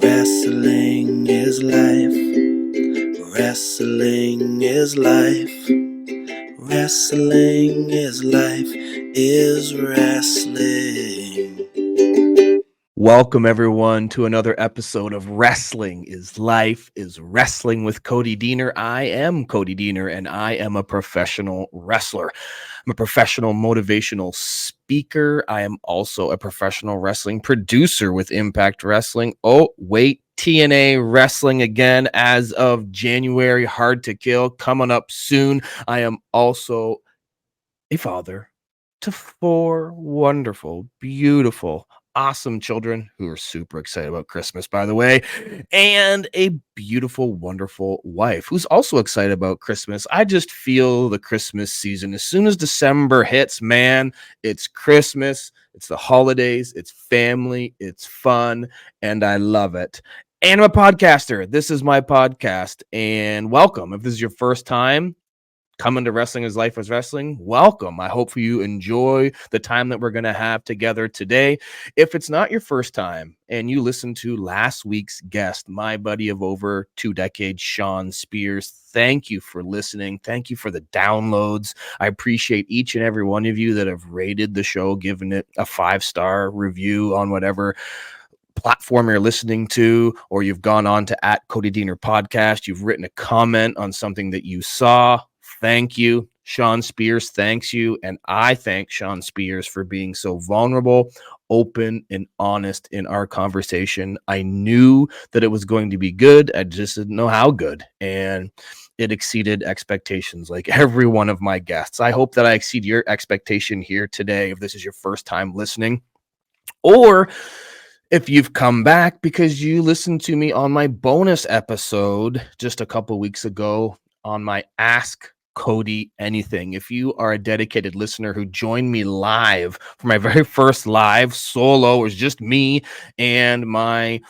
Wrestling is life. Wrestling is life. Wrestling is life is wrestling. Welcome, everyone, to another episode of Wrestling is Life is Wrestling with Cody Deaner. I am Cody Deaner, and I am a professional wrestler. I'm a professional motivational speaker. I am also a professional wrestling producer with Impact Wrestling. Oh, wait, TNA Wrestling again as of January. Hard to Kill coming up soon. I am also a father to 4 wonderful, beautiful, awesome children who are super excited about Christmas, by the way, and a beautiful, wonderful wife who's also excited about Christmas. I just feel the Christmas season. As soon as December hits, man, it's Christmas, it's the holidays, it's family, it's fun, and I love it. And I'm a podcaster. This is my podcast, and welcome. If this is your first time coming to Wrestling is Life is Wrestling, welcome. I hope you enjoy the time that we're going to have together today. If it's not your first time and you listened to last week's guest, my buddy of over 2 decades, Sean Spears, thank you for listening. Thank you for the downloads. I appreciate each and every one of you that have rated the show, given it a 5-star review on whatever platform you're listening to, or you've gone on to @Cody Deaner podcast. You've written a comment on something that you saw. Thank you. Sean Spears thanks you. And I thank Sean Spears for being so vulnerable, open, and honest in our conversation. I knew that it was going to be good. I just didn't know how good. And it exceeded expectations like every one of my guests. I hope that I exceed your expectation here today if this is your first time listening. Or if you've come back because you listened to me on my bonus episode just a couple weeks ago on my Ask Cody Anything. If you are a dedicated listener who joined me live for my very first live solo, it was just me and my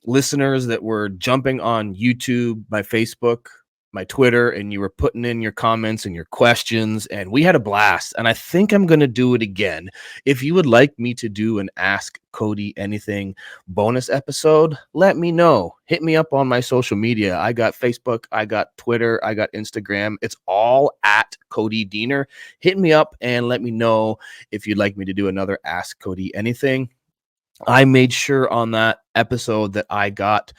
listeners that were jumping on YouTube, my Facebook, my Twitter, and you were putting in your comments and your questions, and we had a blast. And I think I'm going to do it again. If you would like me to do an Ask Cody Anything bonus episode, let me know. Hit me up on my social media. I got Facebook, I got Twitter, I got Instagram. It's all @Cody Deaner. Hit me up and let me know if you'd like me to do another Ask Cody Anything. I made sure on that episode that I got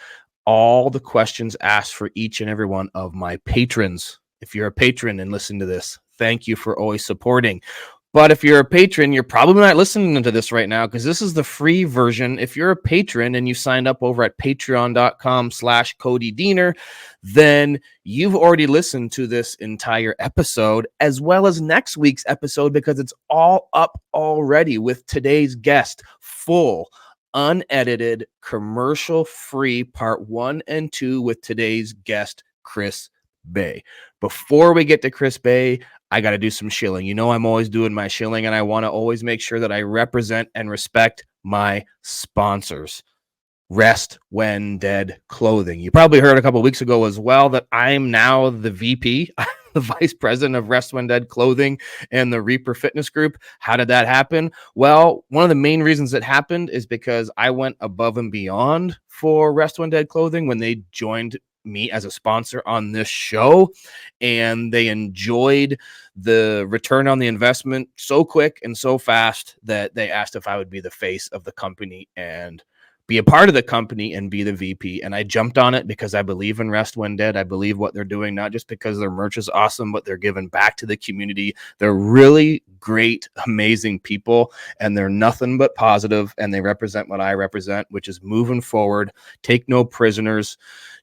all the questions asked for each and every one of my patrons. If you're a patron and listen to this, thank you for always supporting. But if you're a patron, you're probably not listening to this right now because this is the free version. If you're a patron and you signed up over at patreon.com/Cody Deaner, then you've already listened to this entire episode as well as next week's episode because it's all up already with today's guest, full unedited, commercial-free part 1 and 2 with today's guest, Chris Bay. Before we get to Chris Bay, I got to do some shilling. You know, I'm always doing my shilling, and I want to always make sure that I represent and respect my sponsors. Rest When Dead Clothing. You probably heard a couple weeks ago as well that I'm now the VP, the vice president of Rest When Dead Clothing and the Reaper Fitness Group. How did that happen? Well, one of the main reasons it happened is because I went above and beyond for Rest When Dead Clothing when they joined me as a sponsor on this show, and they enjoyed the return on the investment so quick and so fast that they asked if I would be the face of the company and be a part of the company and be the VP. And I jumped on it because I believe in Rest When Dead. I believe what they're doing, not just because their merch is awesome, but they're giving back to the community. They're really great, amazing people, and they're nothing but positive, and they represent what I represent, which is moving forward, take no prisoners,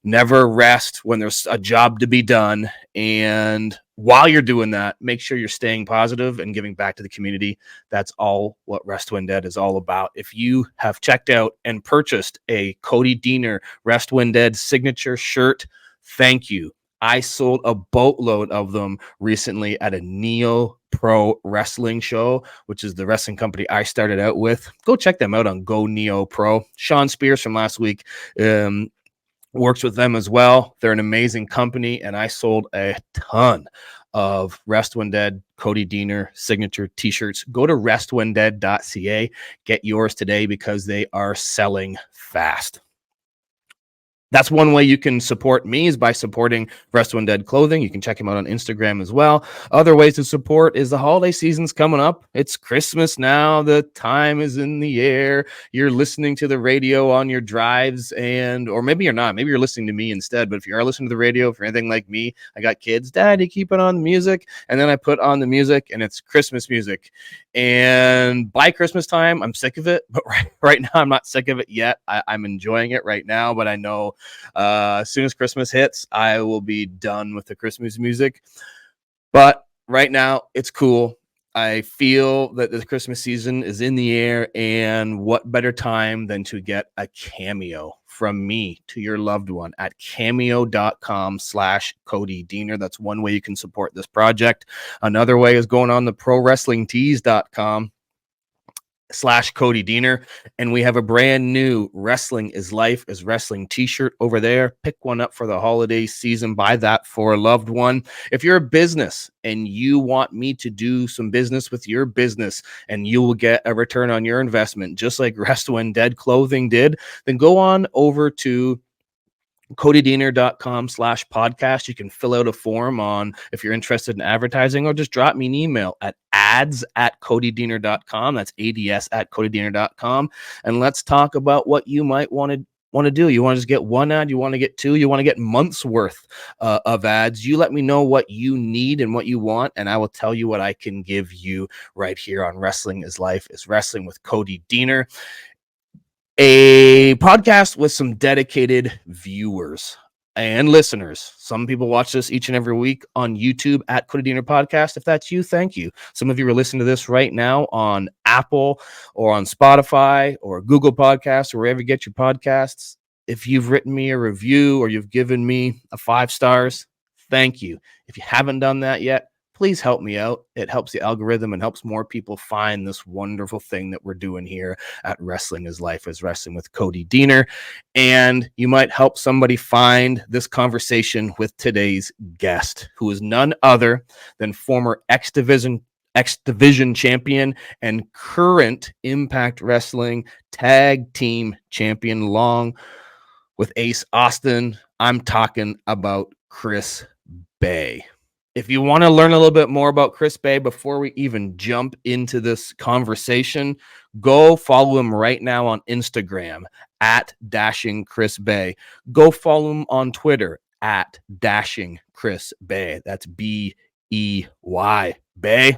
never rest when there's a job to be done. And while you're doing that, make sure you're staying positive and giving back to the community. That's all what Rest When Dead is all about. If you have checked out and purchased a Cody Deaner Rest When Dead signature shirt, thank you. I sold a boatload of them recently at a Neo Pro Wrestling show, which is the wrestling company I started out with. Go check them out on Go Neo Pro. Sean Spears from last week works with them as well. They're an amazing company, and I sold a ton of Rest When Dead Cody Deaner signature t-shirts. Go to restwhendead.ca. Get yours today because they are selling fast. That's one way you can support me, is by supporting Resto Undead Clothing. You can check him out on Instagram as well. Other ways to support is the holiday season's coming up. It's Christmas now. The time is in the air. You're listening to the radio on your drives, or maybe you're not. Maybe you're listening to me instead. But if you are listening to the radio, if you're anything like me, I got kids. Daddy, keep it on the music. And then I put on the music, and it's Christmas music. And by Christmas time, I'm sick of it. But right now, I'm not sick of it yet. I'm enjoying it right now. But I know as soon as Christmas hits, I will be done with the Christmas music. But right now, it's cool. I feel that the Christmas season is in the air, and what better time than to get a cameo from me to your loved one at cameo.com/Cody Deaner. That's one way you can support this project. Another way is going on the prowrestlingtees.com/Cody Deaner, and we have a brand new Wrestling is Life is Wrestling t-shirt over there. Pick one up for the holiday season. Buy that for a loved one. If you're a business and you want me to do some business with your business and you will get a return on your investment, just like Resto Undead Clothing did, then go on over to CodyDeaner.com/podcast. You can fill out a form on if you're interested in advertising, or just drop me an email at ads@CodyDeaner.com. That's ads@CodyDeaner.com. And let's talk about what you might want to do. You want to just get one ad? You want to get two? You want to get months worth of ads? You let me know what you need and what you want, and I will tell you what I can give you right here on Wrestling is Life is Wrestling with Cody Deaner, a podcast with some dedicated viewers and listeners. Some people watch this each and every week on YouTube at Cody Deaner Podcast. If that's you, thank you. Some of you are listening to this right now on Apple or on Spotify or Google Podcasts or wherever you get your podcasts. If you've written me a review or you've given me a 5 stars, thank you. If you haven't done that yet, please help me out. It helps the algorithm and helps more people find this wonderful thing that we're doing here at Wrestling is Life is Wrestling with Cody Deaner. And you might help somebody find this conversation with today's guest, who is none other than former X Division champion and current Impact Wrestling Tag Team Champion, along with Ace Austin. I'm talking about Chris Bay. If you want to learn a little bit more about Chris Bay before we even jump into this conversation, go follow him right now on Instagram at Dashing Chris Bay. Go follow him on Twitter at Dashing Chris Bay. That's BEY Bay.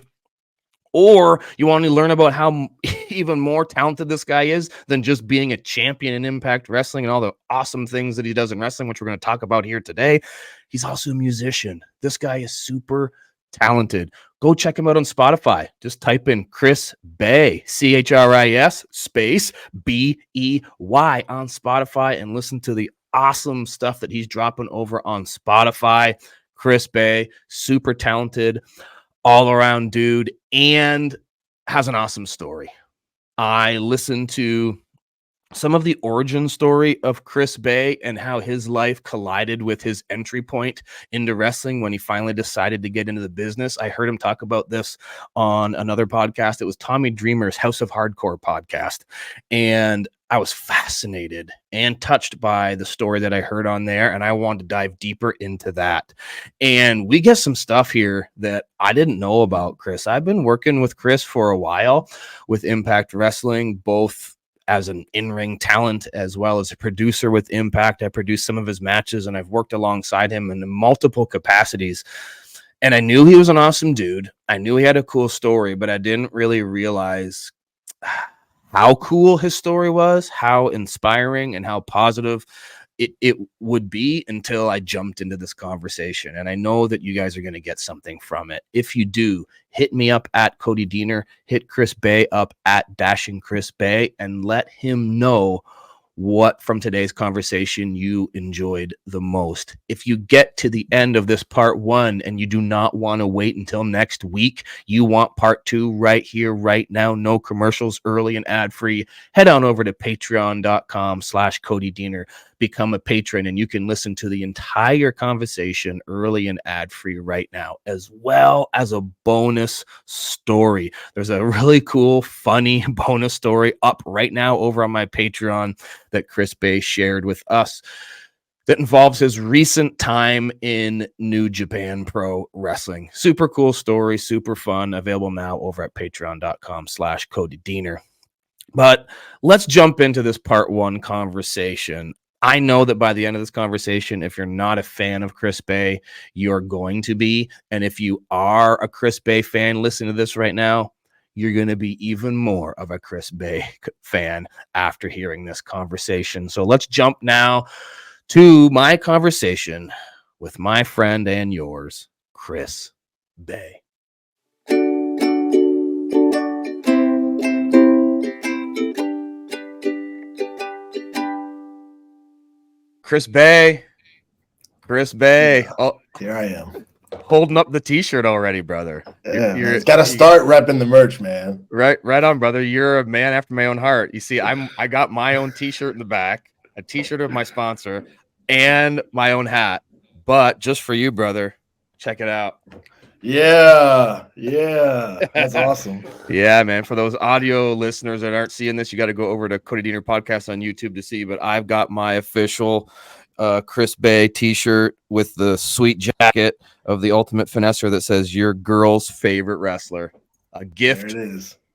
Or you want to learn about how even more talented this guy is than just being a champion in Impact Wrestling and all the awesome things that he does in wrestling, which we're going to talk about here today. He's also a musician. This guy is super talented. Go check him out on Spotify. Just type in Chris Bay, CHRIS space BEY on Spotify and listen to the awesome stuff that he's dropping over on Spotify. Chris Bay, super talented, all around dude, and has an awesome story. I listened to some of the origin story of Chris Bay and how his life collided with his entry point into wrestling when he finally decided to get into the business. I heard him talk about this on another podcast. It was Tommy Dreamer's House of Hardcore podcast. And I was fascinated and touched by the story that I heard on there, and I wanted to dive deeper into that. And we get some stuff here that I didn't know about Chris. I've been working with Chris for a while with Impact Wrestling, both as an in-ring talent as well as a producer with Impact. I produced some of his matches, and I've worked alongside him in multiple capacities. And I knew he was an awesome dude. I knew he had a cool story, but I didn't really realize how cool his story was, how inspiring and how positive it would be until I jumped into this conversation. And I know that you guys are going to get something from it. If you do, hit me up at Cody Deaner, hit Chris Bay up at Dashing Chris Bay, and let him know what from today's conversation you enjoyed the most. If you get to the end of this part 1 and you do not want to wait until next week, you want part 2 right here, right now, no commercials, early and ad-free, head on over to patreon.com/Cody Deaner. Become a patron, and you can listen to the entire conversation early and ad-free right now, as well as a bonus story. There's a really cool, funny bonus story up right now over on my Patreon that Chris Bay shared with us. that involves his recent time in New Japan Pro Wrestling. Super cool story, super fun, available now over at patreon.com/Cody Deaner. But let's jump into this part one conversation. I know that by the end of this conversation, if you're not a fan of Chris Bay, you're going to be. And if you are a Chris Bay fan, listen to this right now, you're going to be even more of a Chris Bay fan after hearing this conversation. So let's jump now to my conversation with my friend and yours, Chris Bay. Chris Bay. Yeah, Oh, here I am. Holding up the t-shirt already, brother. Yeah, it's got to start repping the merch, man. Right on, brother. You're a man after my own heart. You see, I got my own t-shirt in the back, a t-shirt of my sponsor, and my own hat. But just for you, brother, check it out. Yeah, that's awesome. Yeah, man. For those audio listeners that aren't seeing this, you got to go over to Cody Deaner podcast on YouTube to see. But I've got my official Chris Bay t-shirt with the sweet jacket of the Ultimate Finesser that says "Your girl's favorite wrestler." A gift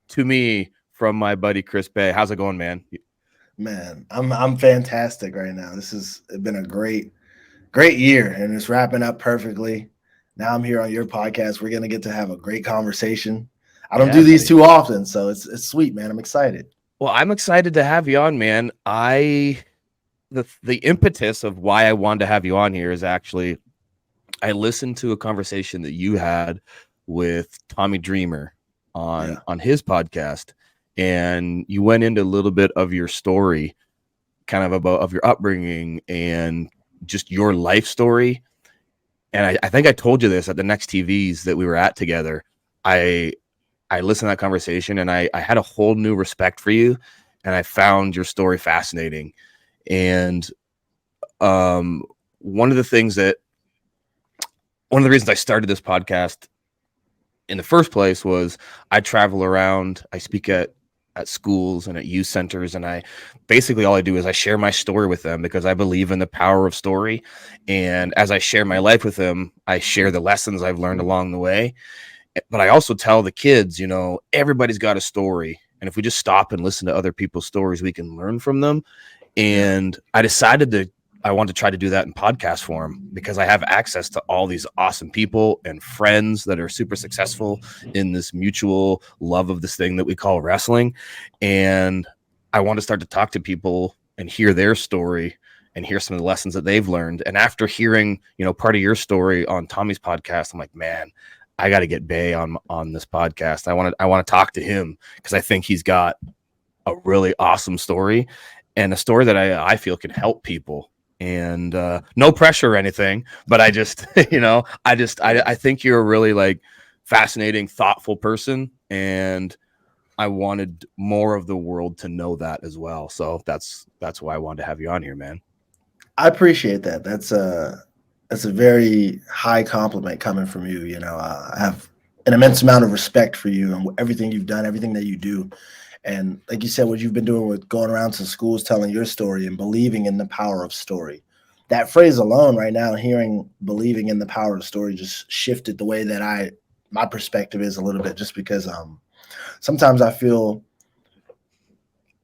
to me from my buddy Chris Bay. How's it going, man? Man, I'm fantastic right now. This has been a great year, and it's wrapping up perfectly. Now I'm here on your podcast. We're gonna get to have a great conversation. I don't do these too often, so it's sweet, man. I'm excited. Well, I'm excited to have you on, man. The impetus of why I wanted to have you on here is actually I listened to a conversation that you had with Tommy Dreamer on his podcast, and you went into a little bit of your story, kind of of your upbringing and just your life story. And I think I told you this at the Next TVs that we were at together. I listened to that conversation, and I had a whole new respect for you, and I found your story fascinating. And one of the reasons I started this podcast in the first place was I travel around, I speak at schools and at youth centers, and I basically all I do is I share my story with them because I believe in the power of story. And as I share my life with them, I share the lessons I've learned along the way. But I also tell the kids, you know, everybody's got a story, and if we just stop and listen to other people's stories, we can learn from them. And I decided I want to try to do that in podcast form because I have access to all these awesome people and friends that are super successful in this mutual love of this thing that we call wrestling. And I want to start to talk to people and hear their story and hear some of the lessons that they've learned. And after hearing, you know, part of your story on Tommy's podcast, I'm like, man, I got to get Bay on this podcast. I want to talk to him because I think he's got a really awesome story and a story that I feel can help people. And no pressure or anything, but I just, you know, I think you're a really like fascinating, thoughtful person, and I wanted more of the world to know that as well. So that's why I wanted to have you on here, man. I appreciate that. That's a very high compliment coming from you. You know, I have an immense amount of respect for you and everything you've done, everything that you do. And like you said, what you've been doing with going around to schools, telling your story and believing in the power of story. That phrase alone right now, hearing believing in the power of story just shifted the way that my perspective is a little bit, just because sometimes I feel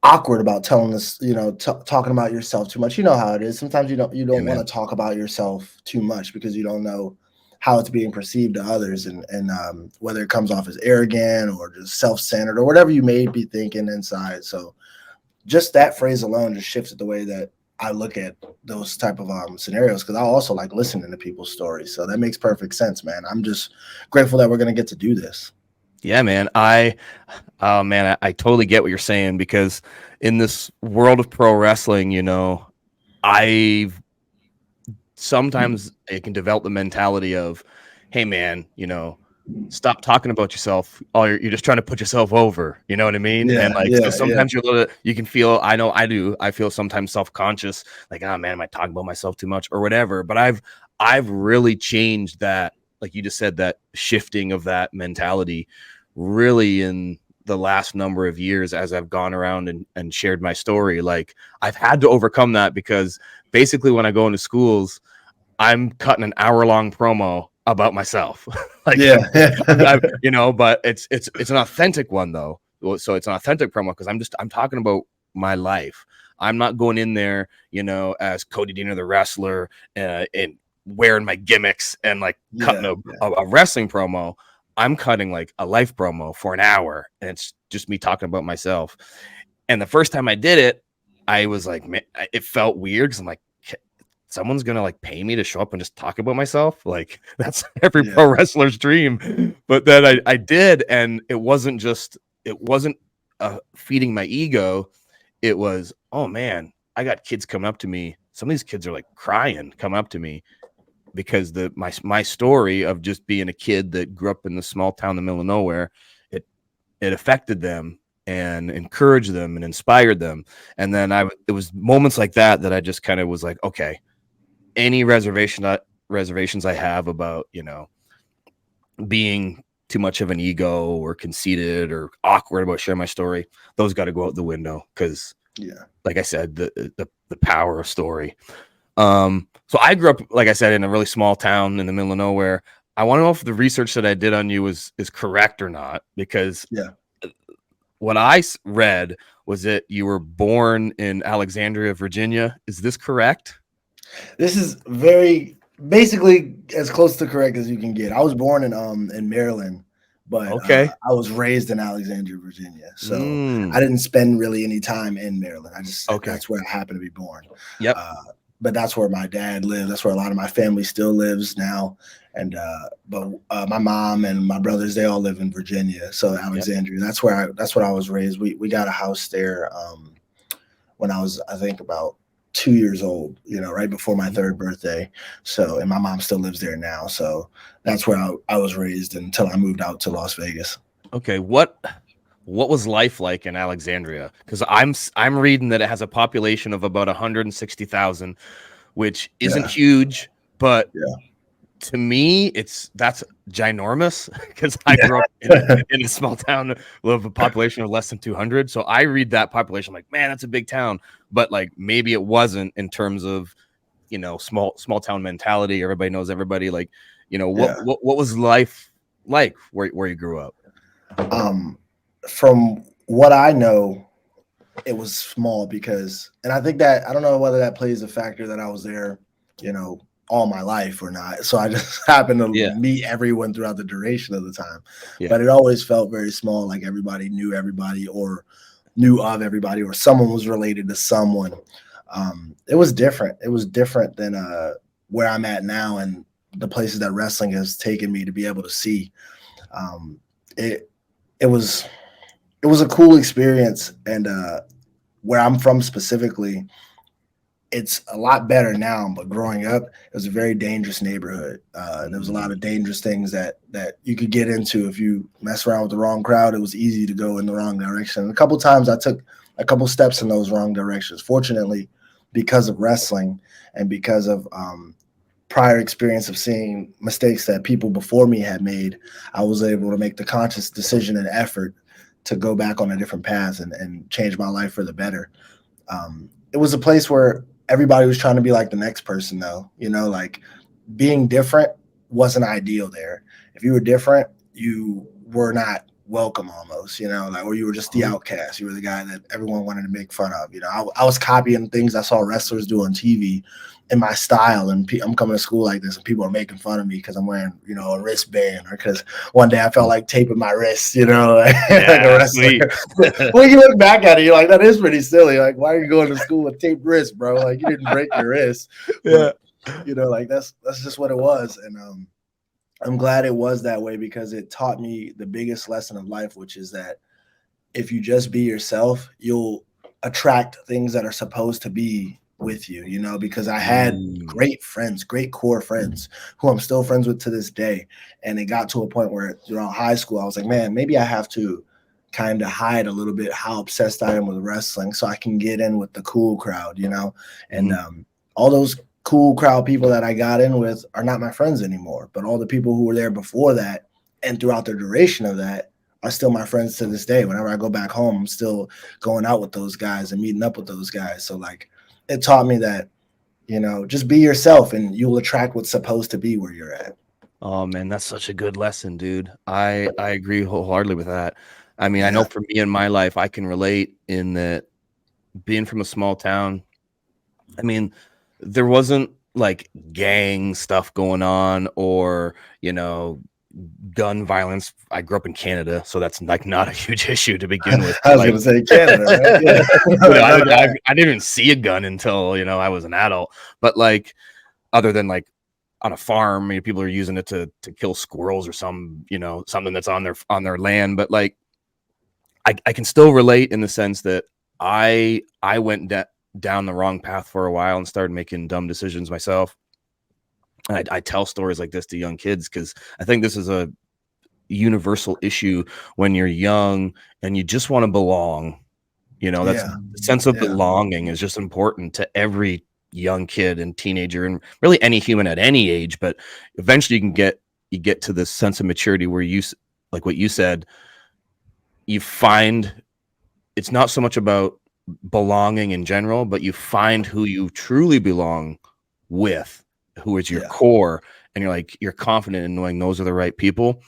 awkward about telling this, you know, talking about yourself too much. You know how it is. Sometimes you don't want to talk about yourself too much because you don't know how it's being perceived to others, and whether it comes off as arrogant or just self-centered or whatever you may be thinking inside. So just that phrase alone just shifted the way that I look at those type of scenarios, because I also like listening to people's stories. So that makes perfect sense, man. I'm just grateful that we're going to get to do this. Yeah, man. I totally get what you're saying, because in this world of pro wrestling, you know, sometimes it can develop the mentality of, hey man, you know, stop talking about yourself. Oh, you're just trying to put yourself over. You know what I mean? Yeah, and like, so sometimes you can feel, I know I do. I feel sometimes self-conscious, like, oh man, am I talking about myself too much or whatever? But I've really changed that. Like you just said, that shifting of that mentality really in the last number of years as I've gone around and shared my story. Like, I've had to overcome that, because basically when I go into schools, I'm cutting an hour-long promo about myself. Like, Yeah. you know, but it's an authentic one though. So it's an authentic promo because I'm talking about my life. I'm not going in there, you know, as Cody Deaner, the wrestler, and wearing my gimmicks and like cutting a wrestling promo. I'm cutting like a life promo for an hour, and it's just me talking about myself. And the first time I did it, I was like, man, it felt weird because I'm like, someone's gonna like pay me to show up and just talk about myself. Like that's every pro wrestler's dream. But then I did, and it wasn't feeding my ego. It was, oh man, I got kids coming up to me. Some of these kids are like crying, come up to me because my story of just being a kid that grew up in the small town in the middle of nowhere, it affected them and encouraged them and inspired them. And then it was moments like that I just kind of was like, okay, any reservations I have about, you know, being too much of an ego or conceited or awkward about sharing my story, those got to go out the window because, like I said, the power of story. So I grew up, like I said, in a really small town in the middle of nowhere. I want to know if the research that I did on you is correct or not, because what I read was that you were born in Alexandria, Virginia. Is this correct? This is basically as close to correct as you can get. I was born in Maryland, but I was raised in Alexandria, Virginia. So I didn't spend really any time in Maryland. That's where I happened to be born. Yep. But that's where my dad lived. That's where a lot of my family still lives now. And but my mom and my brothers, they all live in Virginia. So Alexandria, that's what I was raised. We got a house there when I was, I think, about 2 years old, you know, right before my third birthday. So, and my mom still lives there now. So that's where I was raised until I moved out to Las Vegas. Okay. What was life like in Alexandria? Because I'm reading that it has a population of about 160,000, which isn't huge, but to me, that's ginormous because I grew up in a small town with a population of less than 200. So I read that population, I'm like, man, that's a big town. But like maybe it wasn't in terms of, you know, small town mentality. Everybody knows everybody. Like, you know, what was life like where you grew up? From what I know, it was small because, and I think that, I don't know whether that plays a factor that I was there, you know, all my life or not. So I just happened to meet everyone throughout the duration of the time. But it always felt very small, like everybody knew everybody or knew of everybody or someone was related to someone. It was different. It was different than where I'm at now and the places that wrestling has taken me to be able to see. It was a cool experience. And where I'm from specifically, it's a lot better now, but growing up, it was a very dangerous neighborhood. There was a lot of dangerous things that you could get into if you mess around with the wrong crowd. It was easy to go in the wrong direction. And a couple times I took a couple steps in those wrong directions. Fortunately, because of wrestling and because of prior experience of seeing mistakes that people before me had made, I was able to make the conscious decision and effort to go back on a different path and change my life for the better. It was a place where everybody was trying to be like the next person, though. You know, like being different wasn't ideal there. If you were different, you were not welcome almost, you know, like, or you were just the outcast. You were the guy that everyone wanted to make fun of. You know, I was copying things I saw wrestlers do on TV in my style, and I'm coming to school like this, and people are making fun of me because I'm wearing, you know, a wristband, or because one day I felt like taping my wrists, you know, like a wrestler. When you look back at it, you're like, that is pretty silly. Like, why are you going to school with taped wrists, bro? Like, you didn't break your wrist. But, you know, like that's just what it was. And I'm glad it was that way because it taught me the biggest lesson of life, which is that if you just be yourself, you'll attract things that are supposed to be with you, you know, because I had great friends, great core friends who I'm still friends with to this day. And it got to a point where throughout high school, I was like, man, maybe I have to kind of hide a little bit how obsessed I am with wrestling so I can get in with the cool crowd, you know, and all those cool crowd people that I got in with are not my friends anymore, but all the people who were there before that and throughout the duration of that are still my friends to this day. Whenever I go back home, I'm still going out with those guys and meeting up with those guys. So like, it taught me that just be yourself and you'll attract what's supposed to be where you're at. Oh man, that's such a good lesson, dude. I agree wholeheartedly with that. I mean, I know Yeah. for me in my life, I can relate in that being from a small town. I mean, there wasn't like gang stuff going on or, gun violence. I grew up in Canada, so that's like not a huge issue to begin with. I was Like, going to say Canada, right? Yeah. I didn't even see a gun until, I was an adult. But like, other than like on a farm, people are using it to kill squirrels or something that's on their land. But like, I can still relate in the sense that I went down the wrong path for a while and started making dumb decisions myself. And I tell stories like this to young kids because I think this is a universal issue when you're young and you just want to belong. That's the sense of belonging is just important to every young kid and teenager and really any human at any age. But eventually you get to this sense of maturity where you, like what you said, you find it's not so much about belonging in general, but you find who you truly belong with, who is your core, and you're confident in knowing those are the right people.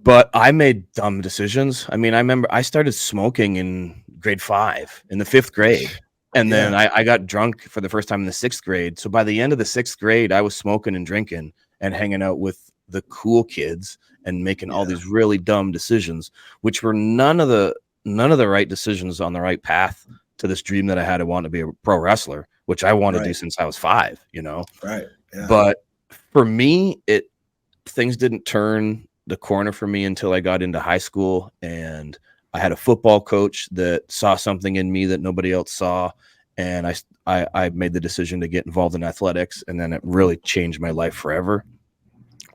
But I made dumb decisions. I mean, I remember I started smoking in grade 5 in the 5th grade. And then I got drunk for the first time in the 6th grade. So by the end of the 6th grade, I was smoking and drinking and hanging out with the cool kids and making all these really dumb decisions, which were none of the right decisions on the right path to this dream that I had. I wanted to be a pro wrestler, which I wanted to do since I was 5, Right. Yeah. But for me, things didn't turn the corner for me until I got into high school, and I had a football coach that saw something in me that nobody else saw. And I made the decision to get involved in athletics, and then it really changed my life forever.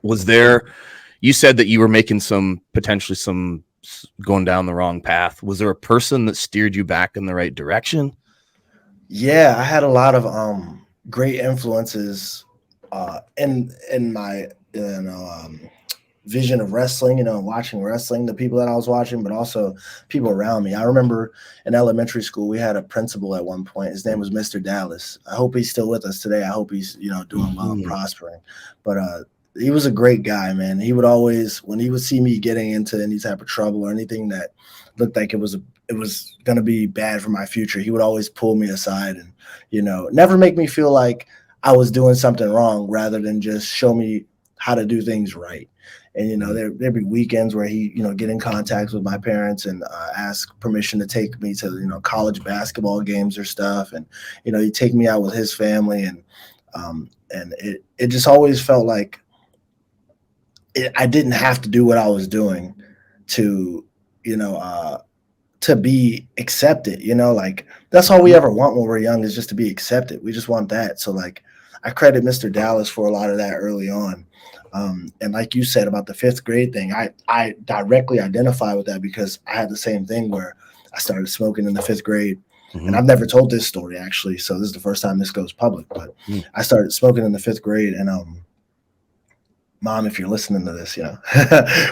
You said that you were making potentially some going down the wrong path. Was there a person that steered you back in the right direction? Yeah, I had a lot of great influences in my vision of wrestling, watching wrestling, the people that I was watching, but also people around me. I remember in elementary school, we had a principal at one point. His name was Mr. Dallas. I hope he's still with us today. I hope he's, doing well and prospering. But he was a great guy, man. He would always, when he would see me getting into any type of trouble or anything that looked like it was going to be bad for my future, he would always pull me aside and, never make me feel like I was doing something wrong, rather than just show me how to do things right. And, there'd be weekends where he, get in contact with my parents and ask permission to take me to, college basketball games or stuff. And, he'd take me out with his family. And it just always felt like I didn't have to do what I was doing to, to be accepted, like that's all we ever want when we're young, is just to be accepted. We just want that. So like, I credit Mr. Dallas for a lot of that early on. And like you said about the 5th grade thing, I directly identify with that because I had the same thing where I started smoking in the 5th grade. And I've never told this story, actually. So this is the first time this goes public, but I started smoking in the 5th grade. And Mom, if you're listening to this,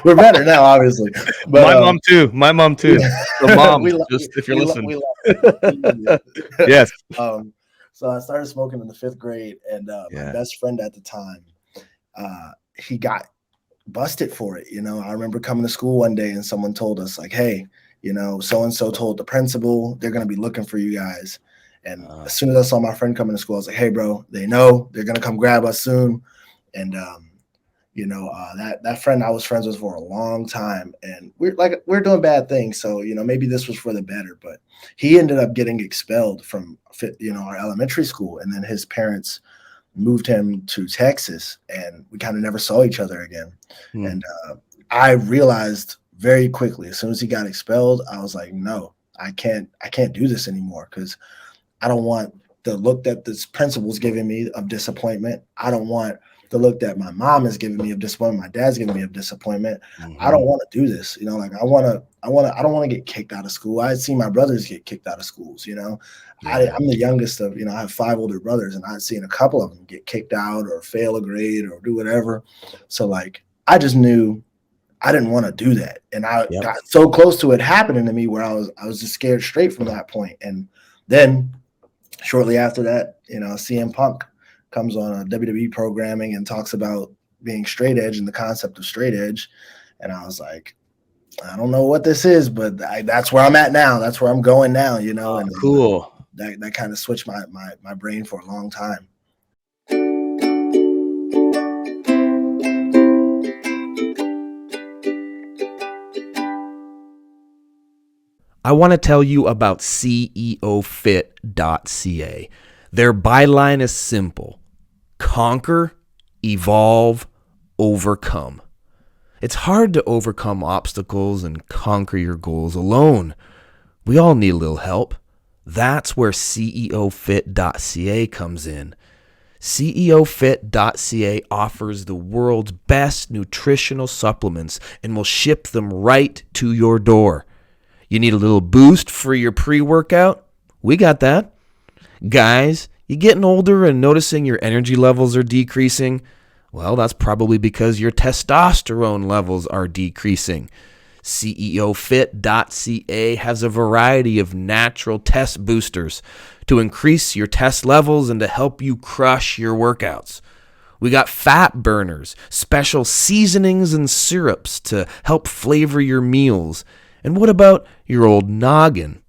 we're better now, obviously. But my mom too. So Mom, if you're listening. Yes. So I started smoking in the 5th grade, and my best friend at the time, he got busted for it. I remember coming to school one day and someone told us like, hey, so-and-so told the principal they're going to be looking for you guys. And as soon as I saw my friend coming to school, I was like, hey, bro, they know they're going to come grab us soon. And, that friend I was friends with for a long time, and we're doing bad things. So, maybe this was for the better, but he ended up getting expelled from, our elementary school. And then his parents moved him to Texas, and we kind of never saw each other again. And I realized very quickly, as soon as he got expelled, I was like, no, I can't do this anymore, because I don't want the look that this principal's giving me of disappointment. I don't want the look that my mom is giving me of disappointment, my dad's giving me of disappointment. I don't want to do this. I don't want to get kicked out of school. I had seen my brothers get kicked out of schools. I'm the youngest of, I have 5 older brothers, and I'd seen a couple of them get kicked out or fail a grade or do whatever. So like, I just knew I didn't want to do that. And I got so close to it happening to me where I was just scared straight from that point. And then shortly after that, CM Punk comes on a WWE programming and talks about being straight edge and the concept of straight edge. And I was like, I don't know what this is, but that's where I'm at now. That's where I'm going now, and cool. That kind of switched my brain for a long time. I want to tell you about CEOFit.ca. Their byline is simple: conquer, evolve, overcome. It's hard to overcome obstacles and conquer your goals alone. We all need a little help. That's where CEOFit.ca comes in. CEOFit.ca offers the world's best nutritional supplements and will ship them right to your door. You need a little boost for your pre-workout? We got that. Guys, you getting older and noticing your energy levels are decreasing? Well, that's probably because your testosterone levels are decreasing. CEOFit.ca has a variety of natural test boosters to increase your test levels and to help you crush your workouts. We got fat burners, special seasonings and syrups to help flavor your meals. And what about your old noggin?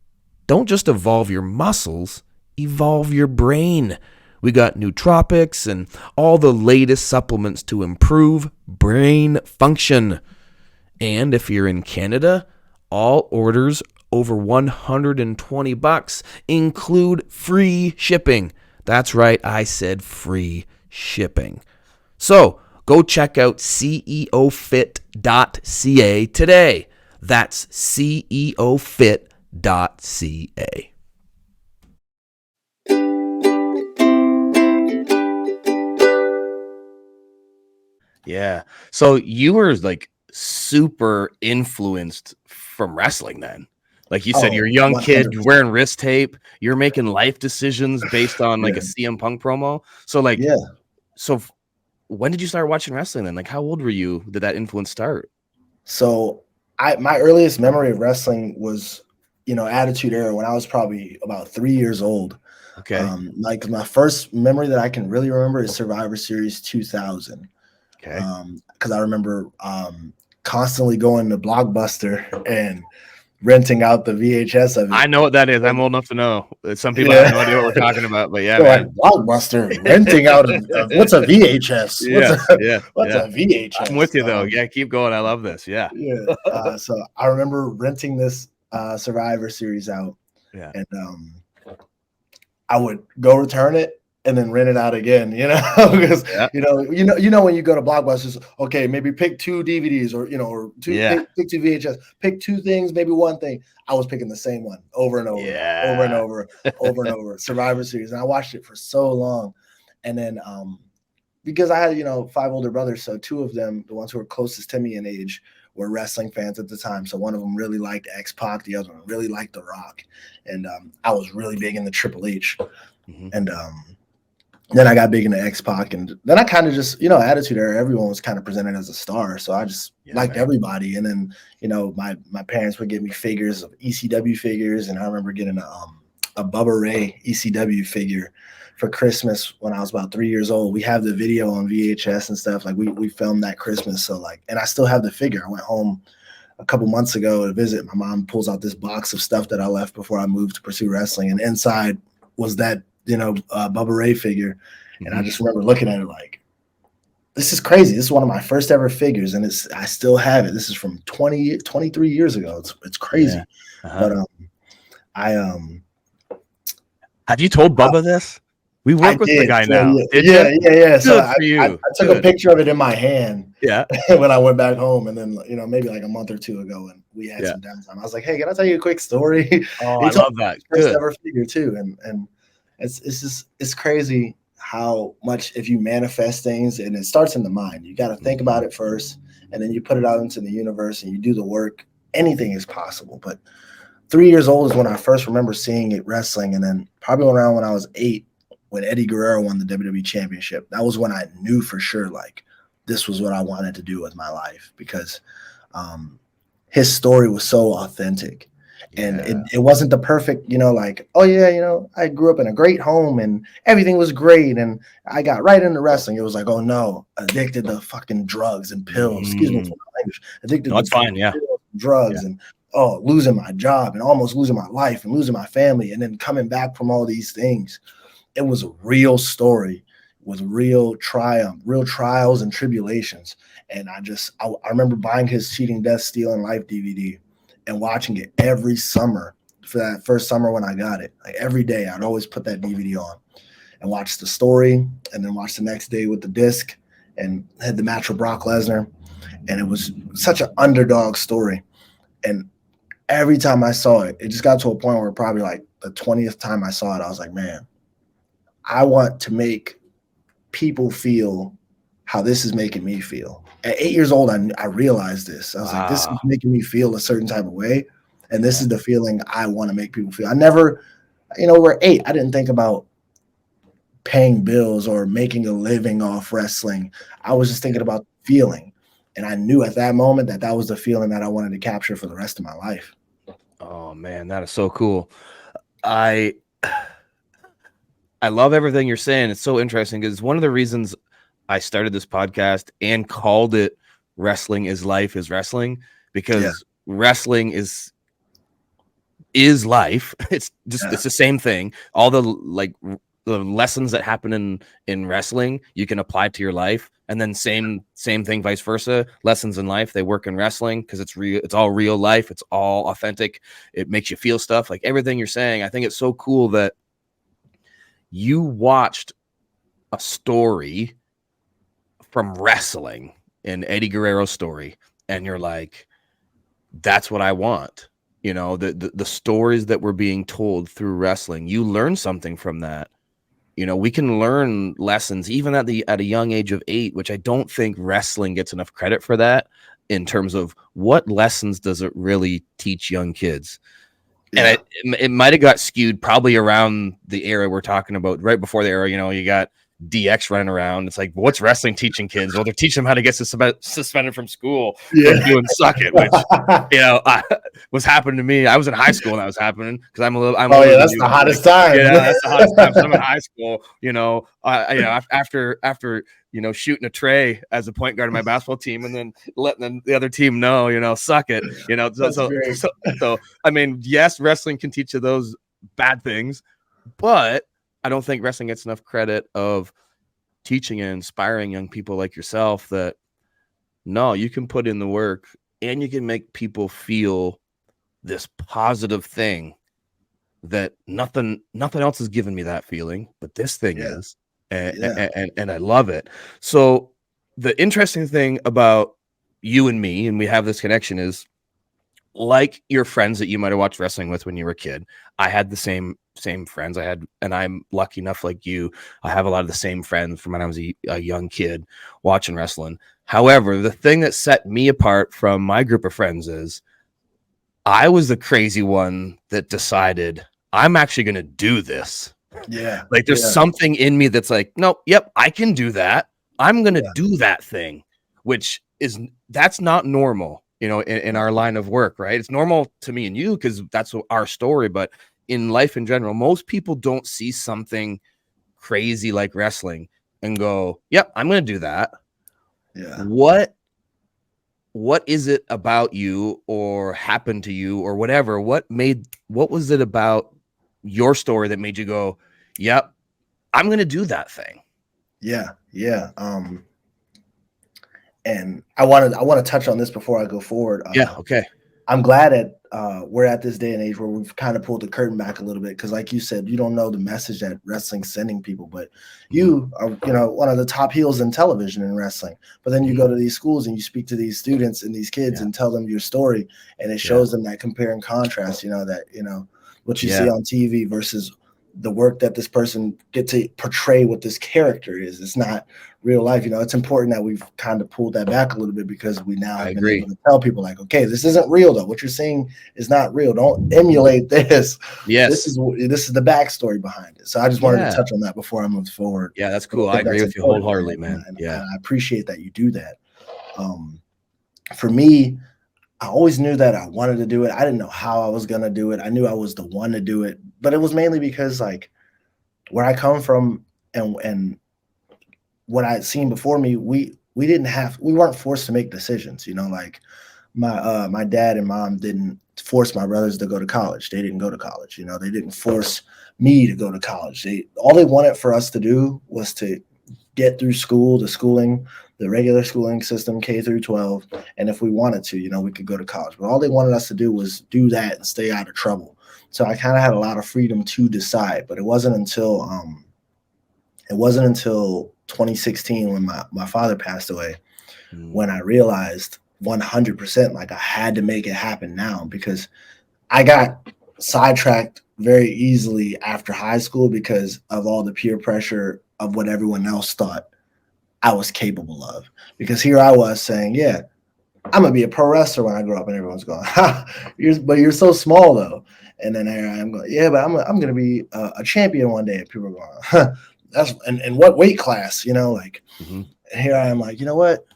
Don't just evolve your muscles, evolve your brain. We got nootropics and all the latest supplements to improve brain function. And if you're in Canada, all orders over $120 include free shipping. That's right, I said free shipping. So go check out CEOFit.ca today. That's CEOFit.ca. Yeah. So you were like super influenced from wrestling then. Like you said, you're a young 100%. kid, you're wearing wrist tape, you're making life decisions based on like a CM Punk promo. So like, so when did you start watching wrestling then? Like how old were you? Did that influence start? So my earliest memory of wrestling was, Attitude Era when I was probably about 3 years old. Okay. Like my first memory that I can really remember is Survivor Series 2000. Okay. Because I remember constantly going to Blockbuster and renting out the VHS of it. I know what that is. I'm old enough to know. Some people have no idea what we're talking about, but yeah, so man. Like Blockbuster renting out what's a VHS? What's a VHS? I'm with you though. Yeah, keep going. I love this. Yeah. So I remember renting this Survivor Series out. Yeah. And I would go return it and then rent it out again, because you know when you go to Blockbusters, okay, maybe pick 2 DVDs or pick 2 VHS, pick 2 things, maybe 1 thing. I was picking the same one over and over, over and over, over and over. Survivor Series, and I watched it for so long, and then because I had 5 older brothers, so 2 of them, the ones who were closest to me in age, were wrestling fans at the time. So one of them really liked X-Pac, the other one really liked The Rock, and I was really big into Triple H, and then I got big into X-Pac, and then I kind of just, Attitude Era, everyone was kind of presented as a star. So I just liked everybody. And then, my parents would give me figures of ECW figures. And I remember getting a Bubba Ray ECW figure for Christmas when I was about 3 years old. We have the video on VHS and stuff. Like we filmed that Christmas. So and I still have the figure. I went home a couple months ago to visit. My mom pulls out this box of stuff that I left before I moved to pursue wrestling. And inside was that, Bubba Ray figure. And I just remember looking at it like, this is crazy. This is one of my first ever figures. And I still have it. This is from 23 years ago. It's crazy. But have you told Bubba this? We work with the guy now. Yeah. So I took a picture of it in my hand. Yeah. When I went back home, and then maybe like a month or 2 ago, and we had some downtime. I was like, hey, can I tell you a quick story? Oh, I love that. First ever figure too, and it's crazy how much if you manifest things, and it starts in the mind. You got to think about it first, and then you put it out into the universe, and you do the work. Anything is possible. But 3 years old is when I first remember seeing it wrestling, and then probably around when I was 8. When Eddie Guerrero won the WWE Championship, that was when I knew for sure, like, this was what I wanted to do with my life, because his story was so authentic. And it wasn't the perfect, like, oh yeah, I grew up in a great home and everything was great and I got right into wrestling. It was like, oh no, addicted to fucking drugs and pills. Excuse me for my language. Addicted to fine, yeah. pills and drugs and losing my job and almost losing my life and losing my family and then coming back from all these things. It was a real story with real triumph, real trials and tribulations. And I remember buying his Cheating, Death, Stealing Life DVD and watching it every summer for that first summer when I got it. Like every day, I'd always put that DVD on and watch the story and then watch the next day with the disc and had the match with Brock Lesnar. And it was such an underdog story. And every time I saw it, it just got to a point where probably like the 20th time I saw it, I was like, man, I want to make people feel how this is making me feel. At 8 years old, I realized this. I was like, this is making me feel a certain type of way. And this is the feeling I want to make people feel. I never, we're 8. I didn't think about paying bills or making a living off wrestling. I was just thinking about feeling. And I knew at that moment that was the feeling that I wanted to capture for the rest of my life. Oh man, that is so cool. I love everything you're saying. It's so interesting because one of the reasons I started this podcast and called it Wrestling is Life is Wrestling, because wrestling is life. It's just it's the same thing. All the lessons that happen in wrestling you can apply to your life, and then same thing vice versa. Lessons in life, they work in wrestling because it's real. It's all real life. It's all authentic. It makes you feel stuff. Like everything you're saying, I think it's so cool that you watched a story from wrestling in Eddie Guerrero's story, and you're like, that's what I want. The stories that were being told through wrestling, you learn something from that. We can learn lessons even at a young age of 8, which I don't think wrestling gets enough credit for that in terms of what lessons does it really teach young kids. Yeah. And it might have got skewed probably around the era we're talking about, right before the era, you got DX running around. It's like, what's wrestling teaching kids? Well, they're teaching them how to get suspended from school for doing suck it, which was happening to me. I was in high school when that was happening because I'm that's the hottest time. Yeah, that's the hottest time. So I'm in high school. After shooting a tray as a point guard in my basketball team, and then letting the other team know, suck it. So I mean, yes, wrestling can teach you those bad things, but I don't think wrestling gets enough credit of teaching and inspiring young people like yourself that no, you can put in the work and you can make people feel this positive thing that nothing else has given me that feeling, but this thing is, and I love it. So the interesting thing about you and me, and we have this connection, is like your friends that you might have watched wrestling with when you were a kid. I had the same friends I had, and I'm lucky enough, like you, I have a lot of the same friends from when I was a young kid watching wrestling. However, the thing that set me apart from my group of friends is I was the crazy one that decided I'm actually going to do this. Yeah. Like there's something in me that's like, nope, yep, I can do that. I'm going to do that thing, that's not normal, in our line of work, right? It's normal to me and you because that's our story. But in life in general, most people don't see something crazy like wrestling and go, yep, I'm going to do that. Yeah. What is it about you or happened to you or whatever? What was it about your story that made you go, yep, I'm going to do that thing? Yeah. Yeah. And I want to touch on this before I go forward. Okay. I'm glad we're at this day and age where we've kind of pulled the curtain back a little bit, because like you said, you don't know the message that wrestling's sending people, but you are one of the top heels in television in wrestling. But then you go to these schools and you speak to these students and these kids and tell them your story, and it shows them that compare and contrast, what you see on TV versus the work that this person get to portray what this character is. It's not real life. It's important that we've kind of pulled that back a little bit, because we now have been able to tell people like, okay, this isn't real though. What you're seeing is not real. Don't emulate this. Yes. This is the backstory behind it. So I just wanted to touch on that before I move forward. Yeah, that's cool. I agree with you wholeheartedly, man. And I appreciate that you do that. For me, I always knew that I wanted to do it. I didn't know how I was going to do it. I knew I was the one to do it, but it was mainly because like where I come from and what I had seen before me, we weren't forced to make decisions, like my dad and mom didn't force my brothers to go to college. They didn't go to college, they didn't force me to go to college. All they wanted for us to do was to get through school, the regular schooling system, K through 12. And if we wanted to, we could go to college. But all they wanted us to do was do that and stay out of trouble. So I kind of had a lot of freedom to decide. But it wasn't until 2016 when my father passed away, when I realized 100% like I had to make it happen now, because I got sidetracked very easily after high school because of all the peer pressure of what everyone else thought I was capable of. Because here I was saying, yeah, I'm gonna be a pro wrestler when I grow up, and everyone's going, ha, you're so small though. And then here I am going, yeah, but I'm gonna be a champion one day. And people are going, huh, that's and what weight class, like. And here I am like, you know what?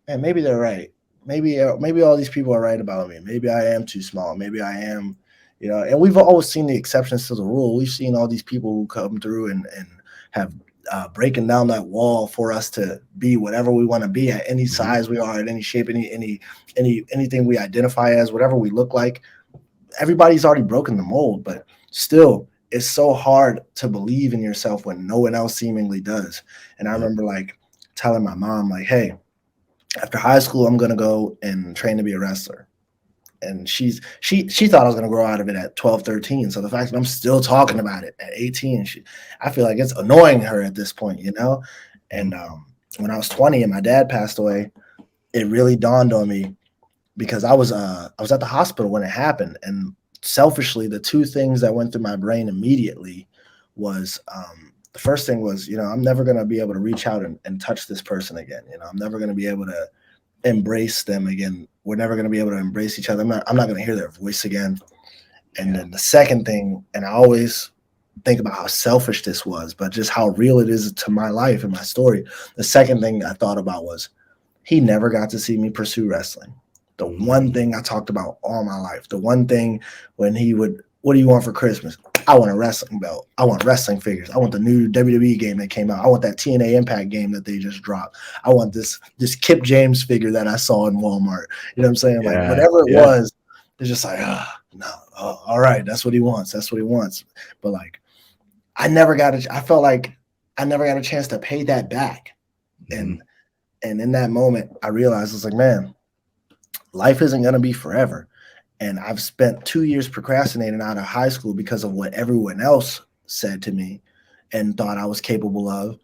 And maybe they're right. Maybe all these people are right about me. Maybe I am too small. Maybe I am, and we've always seen the exceptions to the rule. We've seen all these people who come through and have breaking down that wall for us to be whatever we want to be at any size we are, at any shape, anything we identify as, whatever we look like. Everybody's already broken the mold, but still it's so hard to believe in yourself when no one else seemingly does. And I remember like telling my mom, like, hey, after high school, I'm going to go and train to be a wrestler. And she thought I was going to grow out of it at 12, 13. So the fact that I'm still talking about it at 18, I feel like it's annoying her at this point, And when I was 20 and my dad passed away, it really dawned on me, because I was at the hospital when it happened. And selfishly, the two things that went through my brain immediately was the first thing was, I'm never going to be able to reach out and touch this person again. I'm never going to be able to embrace them again. We're never going to be able to embrace each other. I'm not going to hear their voice again. And then the second thing, and I always think about how selfish this was, but just how real it is to my life and my story. The second thing I thought about was he never got to see me pursue wrestling. The one thing I talked about all my life, the one thing when he would, what do you want for Christmas? I want a wrestling belt. I want wrestling figures. I want the new WWE game that came out. I want that TNA Impact game that they just dropped. I want this Kip James figure that I saw in Walmart. You know what I'm saying? Yeah, like whatever it was, it's just like, no, all right, that's what he wants. That's what he wants. But like, I felt like I never got a chance to pay that back. And in that moment, I realized, it's like, man, life isn't going to be forever. And I've spent 2 years procrastinating out of high school because of what everyone else said to me and thought I was capable of.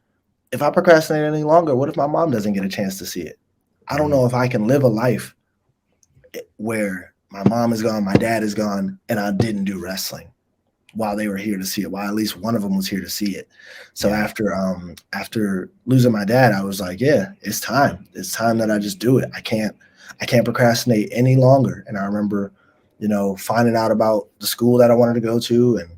If I procrastinate any longer, what if my mom doesn't get a chance to see it? I don't know if I can live a life where my mom is gone, my dad is gone, and I didn't do wrestling while they were here to see it, while at least one of them was here to see it. So after losing my dad, I was like, yeah, it's time. It's time that I just do it. I can't procrastinate any longer. And I remember, finding out about the school that I wanted to go to and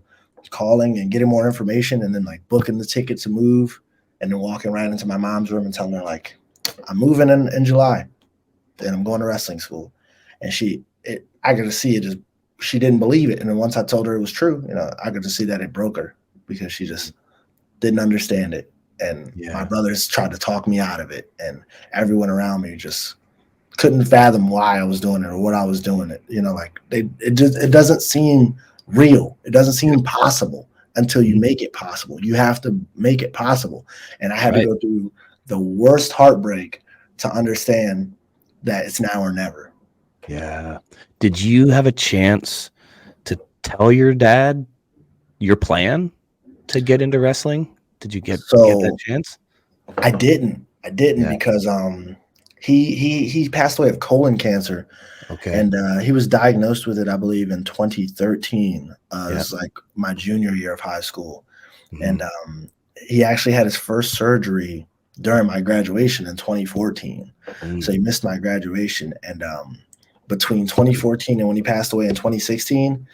calling and getting more information, and then like booking the ticket to move, and then walking right into my mom's room and telling her like, I'm moving in July and I'm going to wrestling school. And I could see it, just, she didn't believe it. And then once I told her it was true, I could just see that it broke her, because she just didn't understand it. And my brothers tried to talk me out of it, and everyone around me just couldn't fathom why I was doing it or what I was doing it. It doesn't seem real. It doesn't seem possible until you make it possible. You have to make it possible. And I had to go through the worst heartbreak to understand that it's now or never. Yeah. Did you have a chance to tell your dad your plan to get into wrestling? Did you get that chance? I didn't because he passed away of colon cancer. Okay. And he was diagnosed with it, I believe, in 2013. It was like my junior year of high school. And he actually had his first surgery during my graduation in 2014. So he missed my graduation. And between 2014 and when he passed away in 2016,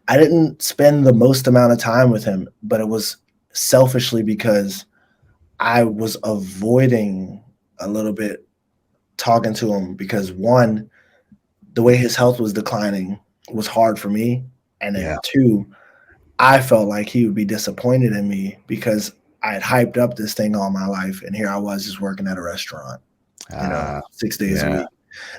I didn't spend the most amount of time with him, but it was selfishly because I was avoiding a little bit talking to him, because one, the way his health was declining was hard for me. And then Yeah. 2, I felt like he would be disappointed in me because I had hyped up this thing all my life, and here I was just working at a restaurant, 6 days a Yeah. week,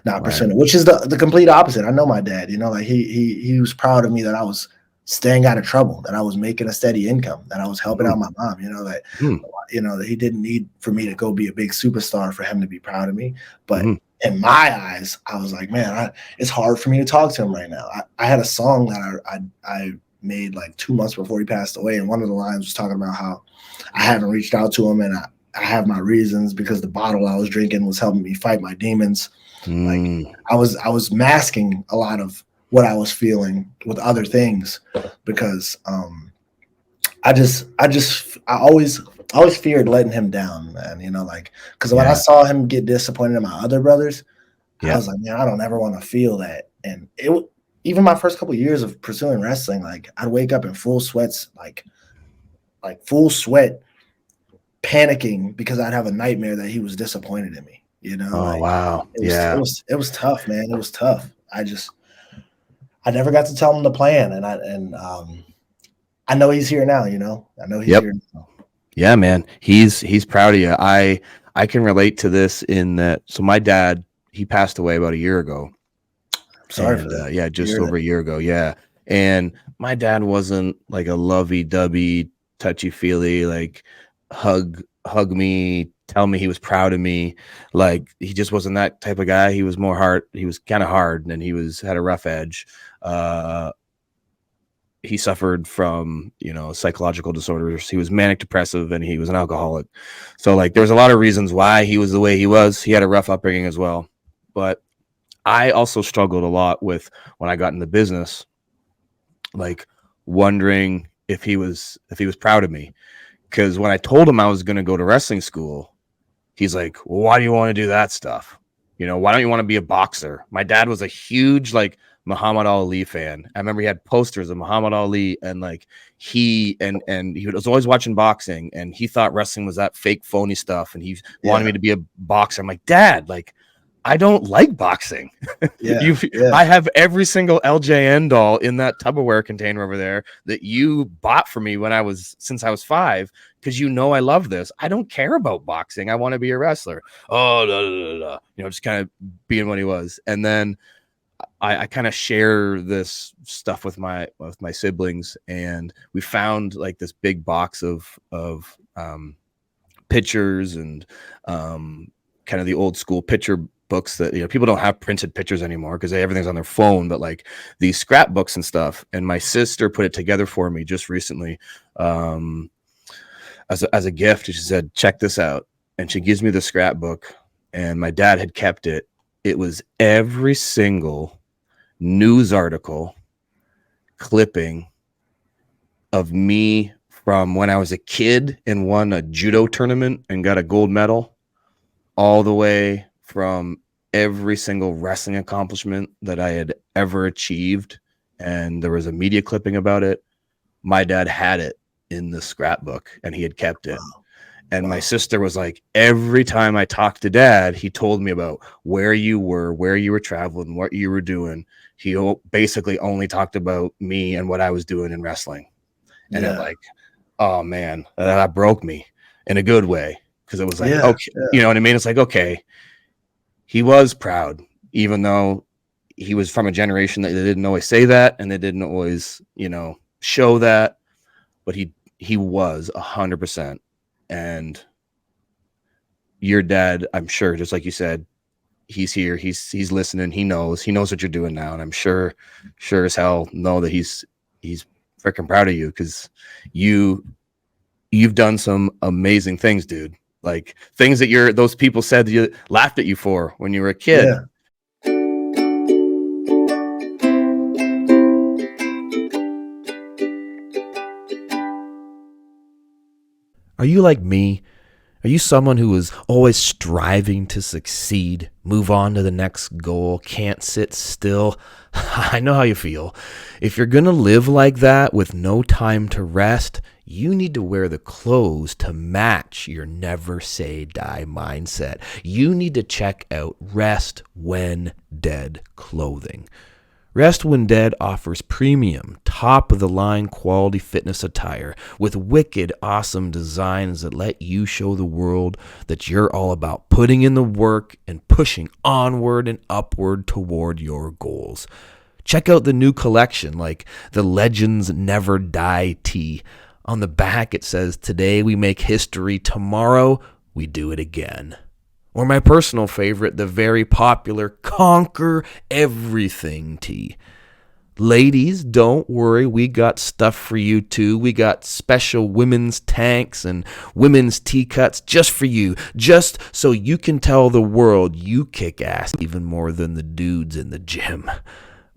not Right. pursuing it, which is the complete opposite. I know my dad, like he was proud of me that I was staying out of trouble, that I was making a steady income, that I was helping out my mom, that that he didn't need for me to go be a big superstar for him to be proud of me. But in my eyes, I was like, man, it's hard for me to talk to him right now. I had a song that I made like 2 months before he passed away, and one of the lines was talking about how I haven't reached out to him, and I have my reasons because the bottle I was drinking was helping me fight my demons. Like I was masking a lot of what I was feeling with other things because I always feared letting him down, man. Because when I saw him get disappointed in my other brothers, I was like, man, I don't ever want to feel that. And even my first couple of years of pursuing wrestling, like I'd wake up in full sweats, like full sweat, panicking because I'd have a nightmare that he was disappointed in me. Wow. It was tough, man. It was tough. I never got to tell him the plan, and I know he's here now. I know he's here now. Yeah, man. He's proud of you. I can relate to this in that. So my dad, he passed away about a year ago. Sorry for that. Yeah, just over a year ago. Yeah. And my dad wasn't like a lovey-dovey, touchy-feely, like hug me, tell me he was proud of me. Like he just wasn't that type of guy. He was more hard. He was kind of hard, and he had a rough edge. He suffered from, psychological disorders. He was manic depressive, and he was an alcoholic. So like there's a lot of reasons why he was the way he was. He had a rough upbringing as well. But I also struggled a lot with when I got in the business, like wondering if he was proud of me. Because when I told him I was going to go to wrestling school, he's like, well, why do you want to do that stuff? Why don't you want to be a boxer? My dad was a huge like Muhammad Ali fan. I remember he had posters of Muhammad Ali, and like he was always watching boxing, and he thought wrestling was that fake phony stuff, and he wanted me to be a boxer. I'm like, Dad, like I don't like boxing. I have every single LJN doll in that Tupperware container over there that you bought for me since I was 5, because I love this. I don't care about boxing. I want to be a wrestler. Oh, just kind of being what he was. And then I kind of share this stuff with my siblings, and we found like this big box of pictures and kind of the old school picture books that people don't have printed pictures anymore because everything's on their phone, but like these scrapbooks and stuff. And my sister put it together for me just recently as a gift. She said, check this out. And she gives me the scrapbook, and my dad had kept it. It was every single news article clipping of me from when I was a kid and won a judo tournament and got a gold medal, all the way from every single wrestling accomplishment that I had ever achieved. And there was a media clipping about it. My dad had it in the scrapbook, and he had kept it. Wow. And my sister was like, every time I talked to Dad, he told me about where you were traveling, what you were doing. He basically only talked about me and what I was doing in wrestling. And it like, oh man, that broke me in a good way. Cause it was like, okay, you know what I mean? It's like, okay, he was proud, even though he was from a generation that they didn't always say that, and they didn't always, show that, but he was 100%. And your dad, I'm sure, just like you said, he's here, he's listening, he knows what you're doing now. And I'm sure as hell know that he's freaking proud of you, because you've done some amazing things, dude. Like things that those people said that you laughed at you for when you were a kid. Are you like me? Are Are you someone who is always striving to succeed, move on to the next goal, can't sit still? I know how you feel. If you're going to live like that with no time to rest, you need to wear the clothes to match your never say die mindset. You need to check out Rest When Dead clothing. Rest When Dead offers premium, top-of-the-line quality fitness attire with wicked awesome designs that let you show the world that you're all about putting in the work and pushing onward and upward toward your goals. Check out the new collection like the Legends Never Die tee. On the back it says, "Today we make history, tomorrow we do it again." Or my personal favorite, the very popular Conquer Everything tee. Ladies, don't worry, we got stuff for you too. We got special women's tanks and women's tee cuts just for you, just so you can tell the world you kick ass even more than the dudes in the gym.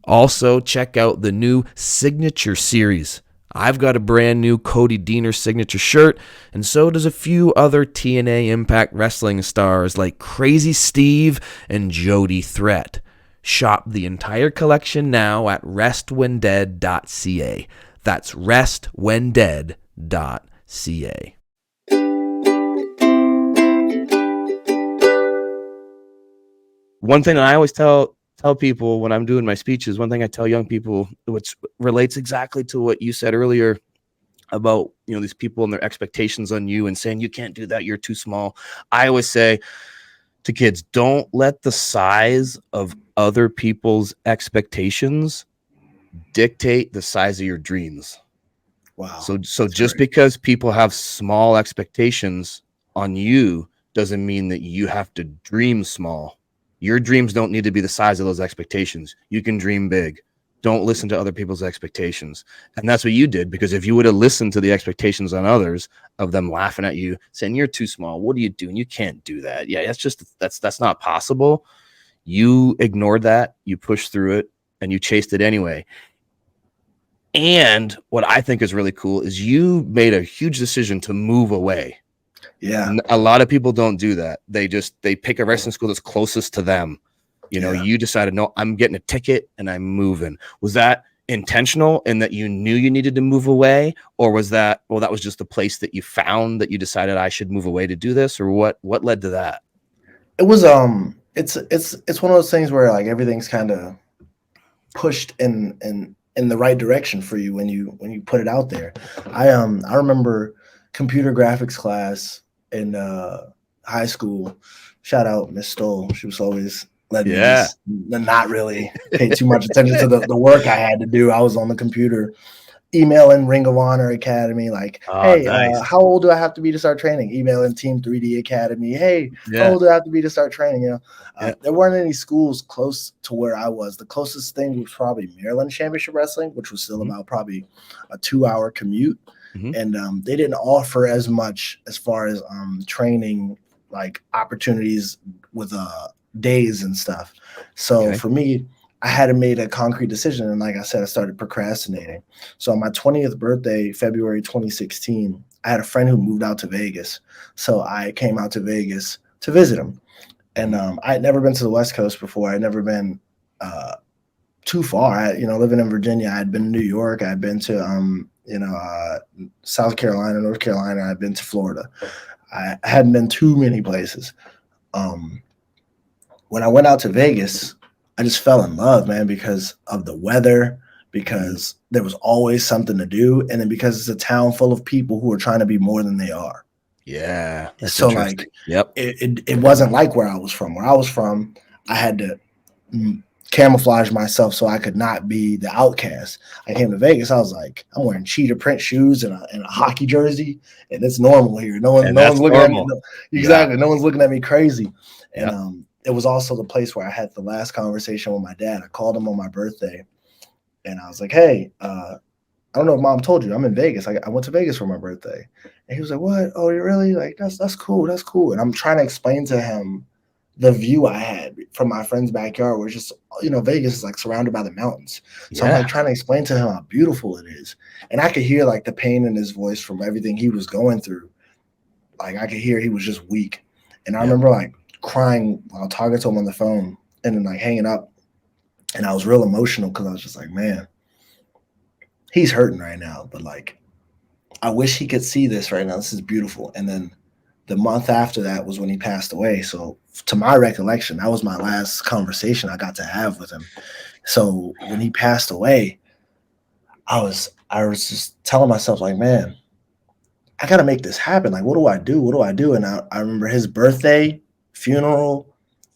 Also, check out the new Signature Series. I've got a brand new Cody Deaner signature shirt, and so does a few other TNA Impact Wrestling stars like Crazy Steve and Jody Threat. Shop the entire collection now at restwhendead.ca. That's restwhendead.ca. One thing I always tell people when I'm doing my speeches, one thing I tell young people, which relates exactly to what you said earlier about, these people and their expectations on you and saying, you can't do that, you're too small. I always say to kids, don't let the size of other people's expectations dictate the size of your dreams. Wow. So just because people have small expectations on you doesn't mean that you have to dream small. Your dreams don't need to be the size of those expectations. You can dream big. Don't listen to other people's expectations. And that's what you did, because if you would have listened to the expectations on others of them laughing at you, saying you're too small, what are you doing? You can't do that. Yeah, that's not possible. You ignored that, you pushed through it, and you chased it anyway. And what I think is really cool is you made a huge decision to move away. Yeah. A lot of people don't do that. They pick a wrestling school that's closest to them. You decided, no, I'm getting a ticket and I'm moving. Was that intentional in that you knew you needed to move away? Or was that, that was just the place that you found that you decided I should move away to do this? Or what led to that? It was, it's one of those things where like everything's kind of pushed in the right direction for you when you put it out there. I remember computer graphics class in high school. Shout out Miss Stoll. She was always letting me just not really pay too much attention to the work I had to do. I was on the computer emailing Ring of Honor Academy, like, hey, nice. How old do I have to be to start training? Emailing Team 3D Academy, hey, how old do I have to be to start training? There weren't any schools close to where I was. The closest thing was probably Maryland Championship Wrestling, which was still about probably a 2-hour commute. And they didn't offer as much as far as training, like opportunities with days and stuff. So for me, I hadn't made a concrete decision. And like I said, I started procrastinating. So on my 20th birthday, February 2016, I had a friend who moved out to Vegas. So I came out to Vegas to visit him. And I had never been to the West Coast before. I had never been too far. Living in Virginia, I had been to New York. I had been to, South Carolina, North Carolina. I'd been to Florida. I hadn't been too many places. When I went out to Vegas, I just fell in love, man, because of the weather, because there was always something to do, and then because it's a town full of people who are trying to be more than they are. Yeah. So like, it wasn't like where I was from. Where I was from, I had to camouflage myself so I could not be the outcast. I came to Vegas, I was like, I'm wearing cheetah print shoes and a hockey jersey, and it's normal here. No one's looking at me. Exactly. No one's looking at me crazy. And it was also the place where I had the last conversation with my dad. I called him on my birthday, and I was like, hey, I don't know if mom told you, I'm in Vegas. I went to Vegas for my birthday. And he was like, what? Oh, you really? Like, that's cool. That's cool. And I'm trying to explain to him the view I had from my friend's backyard, where it's just, Vegas is like surrounded by the mountains. So I'm like trying to explain to him how beautiful it is. And I could hear like the pain in his voice from everything he was going through. like I could hear he was just weak. And I remember like crying while talking to him on the phone and then like hanging up. And I was real emotional because I was just like, man, he's hurting right now. But like, I wish he could see this right now. This is beautiful. And then the month after that was when he passed away. So to my recollection, that was my last conversation I got to have with him. So when he passed away, I was just telling myself like, man, I got to make this happen. Like, what do I do? What do I do? And I remember his birthday, funeral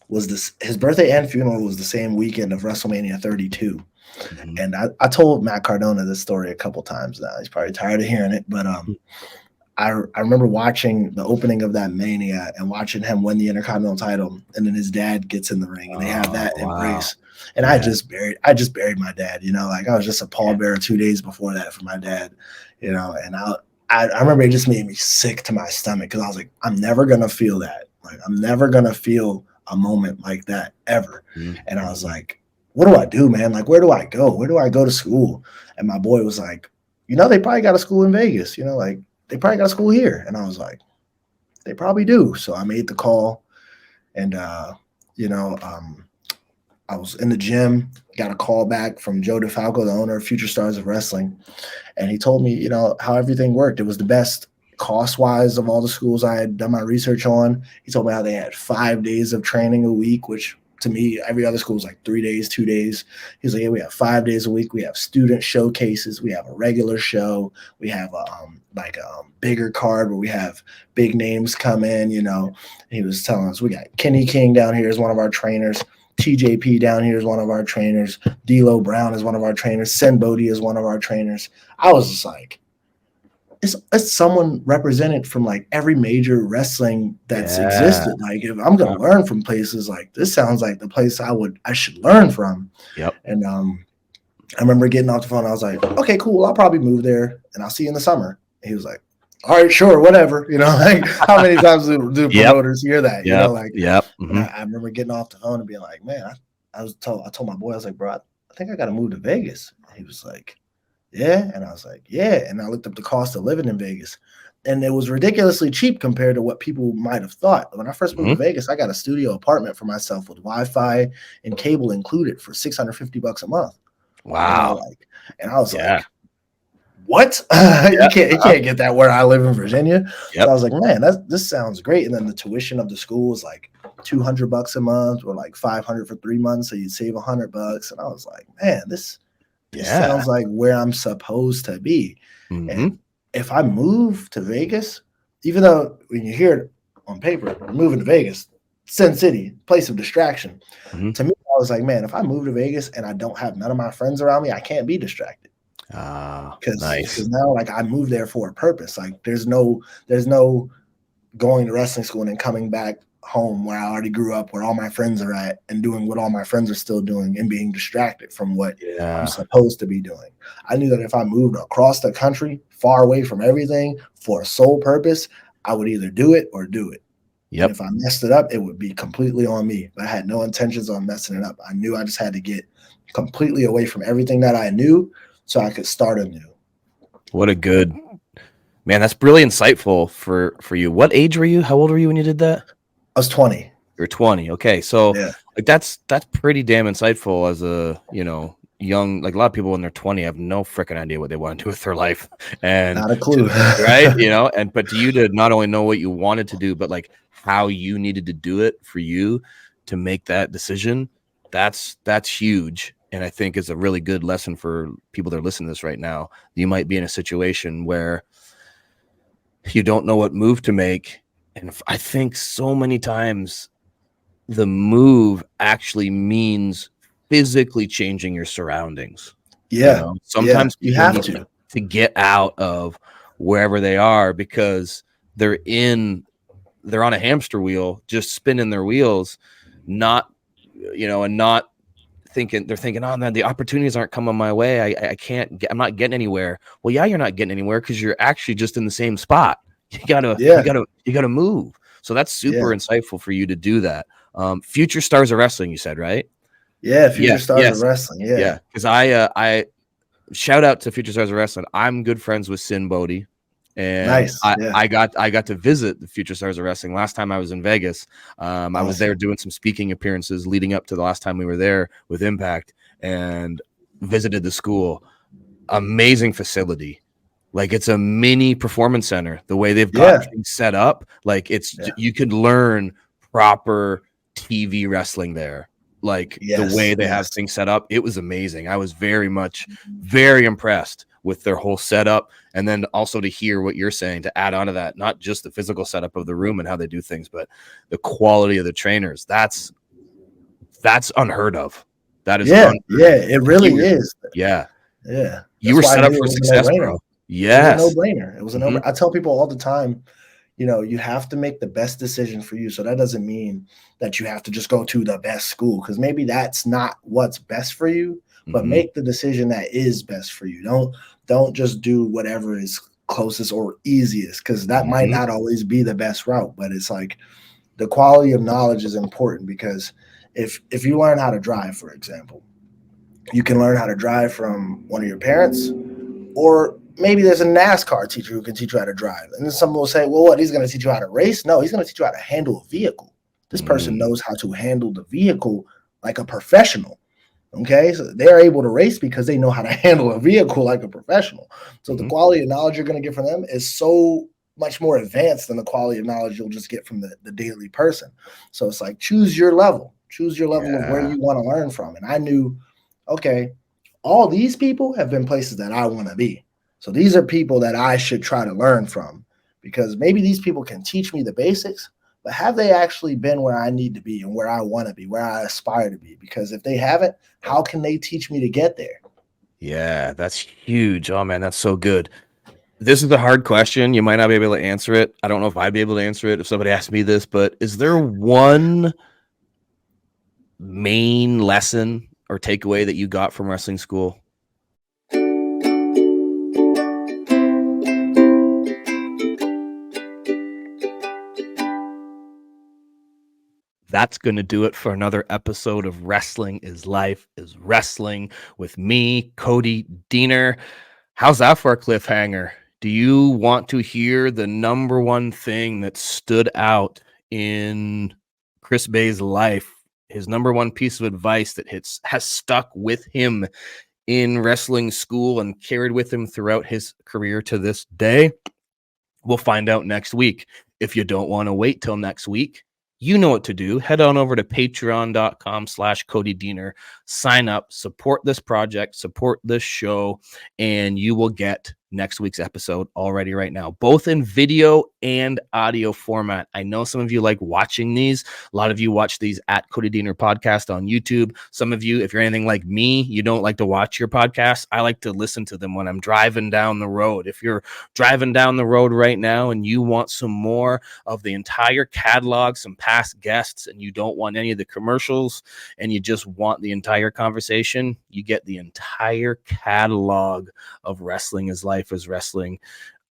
was his birthday and funeral was the same weekend of WrestleMania 32. Mm-hmm. And I told Matt Cardona this story a couple times now. He's probably tired of hearing it, but I remember watching the opening of that Mania and watching him win the Intercontinental title, and then his dad gets in the ring and they have that embrace. And I just buried my dad, you know, like I was just a pallbearer 2 days before that for my dad, you know, and I remember it just made me sick to my stomach because I was like, I'm never going to feel that. Like, I'm never going to feel a moment like that ever. Mm-hmm. And I was like, what do I do, man? Like, where do I go? Where do I go to school? And my boy was like, you know, they probably got a school in Vegas, you know, like they probably got a school here. And I was like, they probably do. So I made the call and, you know, I was in the gym, got a call back from Joe DeFalco, the owner of Future Stars of Wrestling. And he told me, you know, how everything worked. It was the best cost-wise of all the schools I had done my research on. He told me how they had 5 days of training a week, which to me, every other school was like 3 days, 2 days. He's like, yeah, we have 5 days a week. We have student showcases. We have a regular show. We have a bigger card where we have big names come in, you know. He was telling us we got Kenny King down here as one of our trainers. TJP down here is one of our trainers. D'Lo Brown is one of our trainers. Sen Bodie is one of our trainers. I was just like, it's someone represented from like every major wrestling that's existed. Like if I'm gonna learn from places, like this sounds like the place I should learn from. Yep. And I remember getting off the phone. I was like, okay, cool. I'll probably move there and I'll see you in the summer. And he was like, all right, sure, whatever. You know, like how many times do promoters hear that? You know, like mm-hmm. I remember getting off the phone and being like, man, I told my boy, I was like, bro, I think I got to move to Vegas. And he was like, yeah. And I was like, yeah. And I looked up the cost of living in Vegas. And it was ridiculously cheap compared to what people might have thought. When I first moved to Vegas, I got a studio apartment for myself with Wi-Fi and cable included for $650 a month. Wow. You know, like, and I was like, what? You can't get that where I live in Virginia. So I was like, man, this sounds great. And then the tuition of the school was like $200 a month or like $500 for 3 months. So you'd save $100. And I was like, man, this sounds like where I'm supposed to be. Mm-hmm. And if I move to Vegas, even though when you hear it on paper, moving to Vegas, Sin City, place of distraction. Mm-hmm. To me, I was like, man, if I move to Vegas and I don't have none of my friends around me, I can't be distracted. Because now, like, I moved there for a purpose. Like, there's no going to wrestling school and then coming back home where I already grew up, where all my friends are at, and doing what all my friends are still doing and being distracted from what I'm supposed to be doing. I knew that if I moved across the country, far away from everything, for a sole purpose, I would either do it or do it. Yep. If I messed it up, it would be completely on me. But I had no intentions on messing it up. I knew I just had to get completely away from everything that I knew so I could start anew. What a good man. That's really insightful for you. What age were you? How old were you when you did that? I was 20. You're 20. Okay. So like that's pretty damn insightful as a, you know, young, like a lot of people when they're 20 have no freaking idea what they want to do with their life. And not a clue. Right. You know, but to you to not only know what you wanted to do, but like how you needed to do it for you to make that decision, that's huge. And I think is a really good lesson for people that are listening to this right now. You might be in a situation where you don't know what move to make. And I think so many times the move actually means physically changing your surroundings. Yeah. You know? Sometimes you have to get out of wherever they are because they're on a hamster wheel, just spinning their wheels, not thinking, oh man, the opportunities aren't coming my way. I'm not getting anywhere. Well, yeah, you're not getting anywhere because you're actually just in the same spot. You gotta move. So that's super insightful for you to do that. Future Stars of Wrestling, you said, right? Yeah, Future Stars of Wrestling. Yeah. Because I shout out to Future Stars of Wrestling. I'm good friends with Sin Bodie. And Nice. Yeah. I got to visit the Future Stars of Wrestling last time I was in Vegas. I was there doing some speaking appearances leading up to the last time we were there with Impact, and visited the school. Amazing facility. Like, it's a mini performance center. The way they've got things set up, like you could learn proper TV wrestling there. Like, the way they have things set up, it was amazing. I was very impressed with their whole setup. And then also to hear what you're saying, to add on to that, not just the physical setup of the room and how they do things, but the quality of the trainers. That's unheard of. That is it really is. Yeah. Yeah. You were set up for success, bro. Yes. It was a no-brainer. It was a no-brainer. I tell people all the time, you know, you have to make the best decision for you. So that doesn't mean that you have to just go to the best school, because maybe that's not what's best for you, but make the decision that is best for you. Don't just do whatever is closest or easiest, because that might not always be the best route. But it's like, the quality of knowledge is important, because if you learn how to drive, for example, you can learn how to drive from one of your parents, or maybe there's a NASCAR teacher who can teach you how to drive. And then someone will say, well, what, he's going to teach you how to race? No, he's going to teach you how to handle a vehicle. This person knows how to handle the vehicle like a professional. Okay, so they're able to race because they know how to handle a vehicle like a professional. So the quality of knowledge you're going to get from them is so much more advanced than the quality of knowledge you'll just get from the daily person. So it's like, choose your level of where you want to learn from. And I knew, okay, all these people have been places that I want to be. So these are people that I should try to learn from, because maybe these people can teach me the basics, but have they actually been where I need to be and where I want to be, where I aspire to be? Because if they haven't, how can they teach me to get there? Yeah, that's huge. Oh, man, that's so good. This is a hard question. You might not be able to answer it. I don't know if I'd be able to answer it if somebody asked me this, but is there one main lesson or takeaway that you got from wrestling school? That's going to do it for another episode of Wrestling is Life is Wrestling with me, Cody Deaner. How's that for a cliffhanger? Do you want to hear the number one thing that stood out in Chris Bay's life? His number one piece of advice that has stuck with him in wrestling school and carried with him throughout his career to this day? We'll find out next week. If you don't want to wait till next week, you know what to do. Head on over to patreon.com/Cody Deaner. Sign up, support this project, support this show, and you will get next week's episode already right now, both in video and audio format. I know some of you like watching these. A lot of you watch these at Cody Deaner Podcast on YouTube. Some of you, if you're anything like me, you don't like to watch your podcasts. I like to listen to them when I'm driving down the road. If you're driving down the road right now and you want some more of the entire catalog, some past guests, and you don't want any of the commercials, and you just want the entire conversation, you get the entire catalog of Wrestling is Life is Wrestling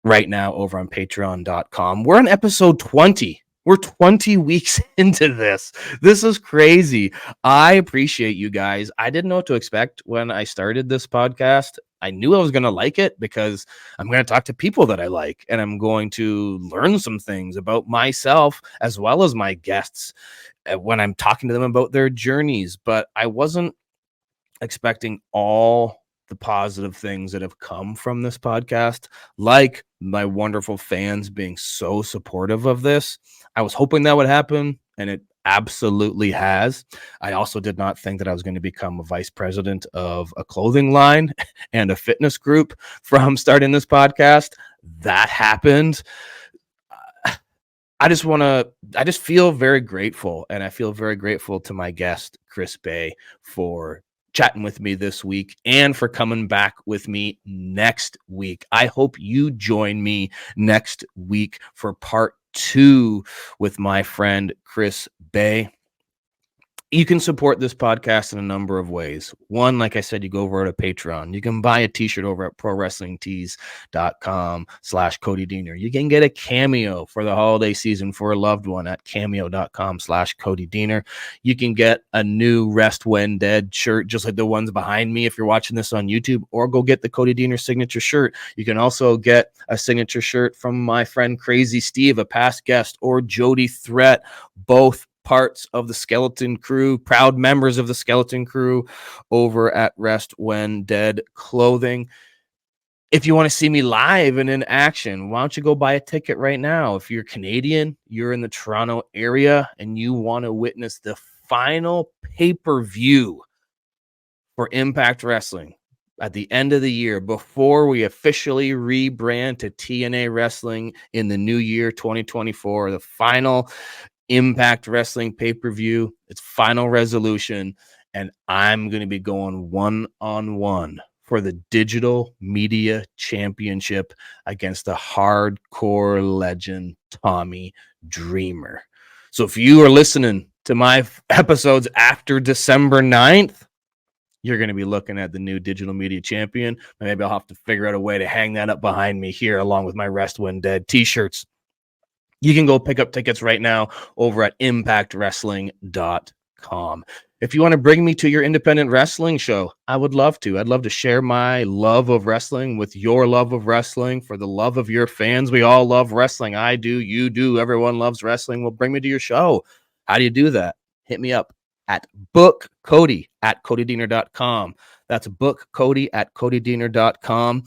right now over on patreon.com. We're on episode 20. We're 20 weeks into this. This is crazy. I appreciate you guys. I didn't know what to expect when I started this podcast. I knew I was going to like it because I'm going to talk to people that I like, and I'm going to learn some things about myself as well as my guests when I'm talking to them about their journeys. But I wasn't expecting all the positive things that have come from this podcast, like my wonderful fans being so supportive of this. I was hoping that would happen, and it absolutely has. I also did not think that I was going to become a vice president of a clothing line and a fitness group from starting this podcast. That happened. I just feel very grateful, and I feel very grateful to my guest, Chris Bay, for chatting with me this week and for coming back with me next week. I hope you join me next week for part 2 with my friend Chris Bay. You can support this podcast in a number of ways. One, like I said, you go over to Patreon. You can buy a t-shirt over at prowrestlingtees.com/Cody Deaner. You can get a cameo for the holiday season for a loved one at cameo.com/Cody Deaner. You can get a new Rest When Dead shirt, just like the ones behind me if you're watching this on YouTube, or go get the Cody Deaner signature shirt. You can also get a signature shirt from my friend Crazy Steve, a past guest, or Jody Threat, both parts of the Skeleton Crew, proud members of the Skeleton Crew over at Rest When Dead Clothing. If you want to see me live and in action, why don't you go buy a ticket right now? If you're Canadian, you're in the Toronto area, and you want to witness the final pay-per-view for Impact Wrestling at the end of the year, before we officially rebrand to TNA Wrestling in the new year 2024, the final Impact Wrestling pay-per-view, its final resolution, and I'm going to be going one-on-one for the Digital Media Championship against the hardcore legend Tommy Dreamer. So if you are listening to my episodes after December 9th, you're going to be looking at the new Digital Media Champion. Maybe I'll have to figure out a way to hang that up behind me here along with my Rest When Dead t-shirts. You can go pick up tickets right now over at impactwrestling.com. If you want to bring me to your independent wrestling show, I would love to. I'd love to share my love of wrestling with your love of wrestling, for the love of your fans. We all love wrestling. I do. You do. Everyone loves wrestling. Well, bring me to your show. How do you do that? Hit me up at bookcody@codydeaner.com. That's bookcody@codydeaner.com.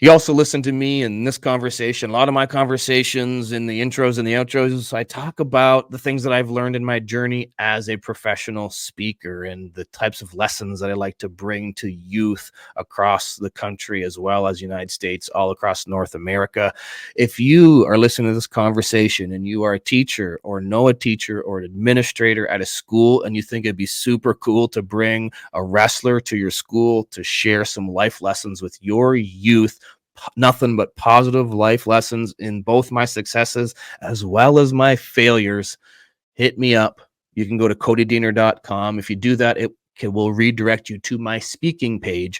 You also listen to me in this conversation, a lot of my conversations in the intros and the outros. I talk about the things that I've learned in my journey as a professional speaker and the types of lessons that I like to bring to youth across the country, as well as United States, all across North America. If you are listening to this conversation and you are a teacher or know a teacher or an administrator at a school, and you think it'd be super cool to bring a wrestler to your school to share some life lessons with your youth, nothing but positive life lessons in both my successes as well as my failures, hit me up. You can go to codydeaner.com. If you do that, it will redirect you to my speaking page,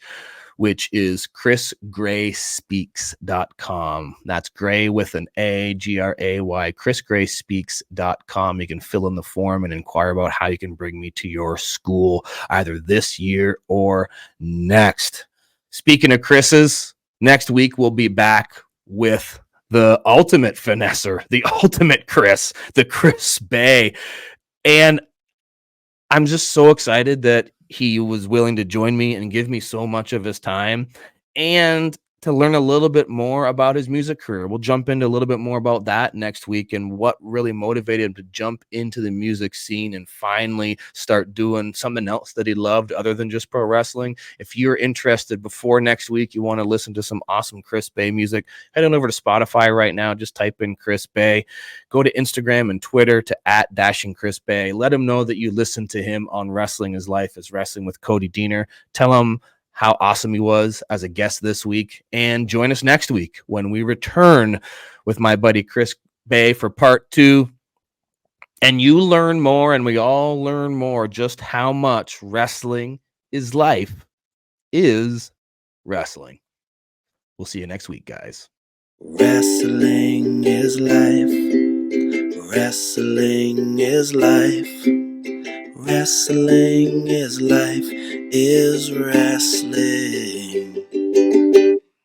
which is chrisgrayspeaks.com. That's Gray with an A, Gray, chrisgrayspeaks.com. You can fill in the form and inquire about how you can bring me to your school either this year or next. Speaking of Chris's, next week we'll be back with the ultimate finesser, the ultimate Chris, the Chris Bay. And I'm just so excited that he was willing to join me and give me so much of his time and to learn a little bit more about his music career. We'll jump into a little bit more about that next week and what really motivated him to jump into the music scene and finally start doing something else that he loved other than just pro wrestling. If you're interested, before next week, you want to listen to some awesome Chris Bay music, head on over to Spotify right now. Just type in Chris Bay. Go to Instagram and Twitter to @DashingChrisBay. Let him know that you listen to him on Wrestling is Life is Wrestling with Cody Deaner. Tell him how awesome he was as a guest this week, and join us next week when we return with my buddy Chris Bay for part 2. And you learn more, and we all learn more, just how much wrestling is life is wrestling. We'll see you next week, guys. Wrestling is life. Wrestling is life. Wrestling is life is wrestling.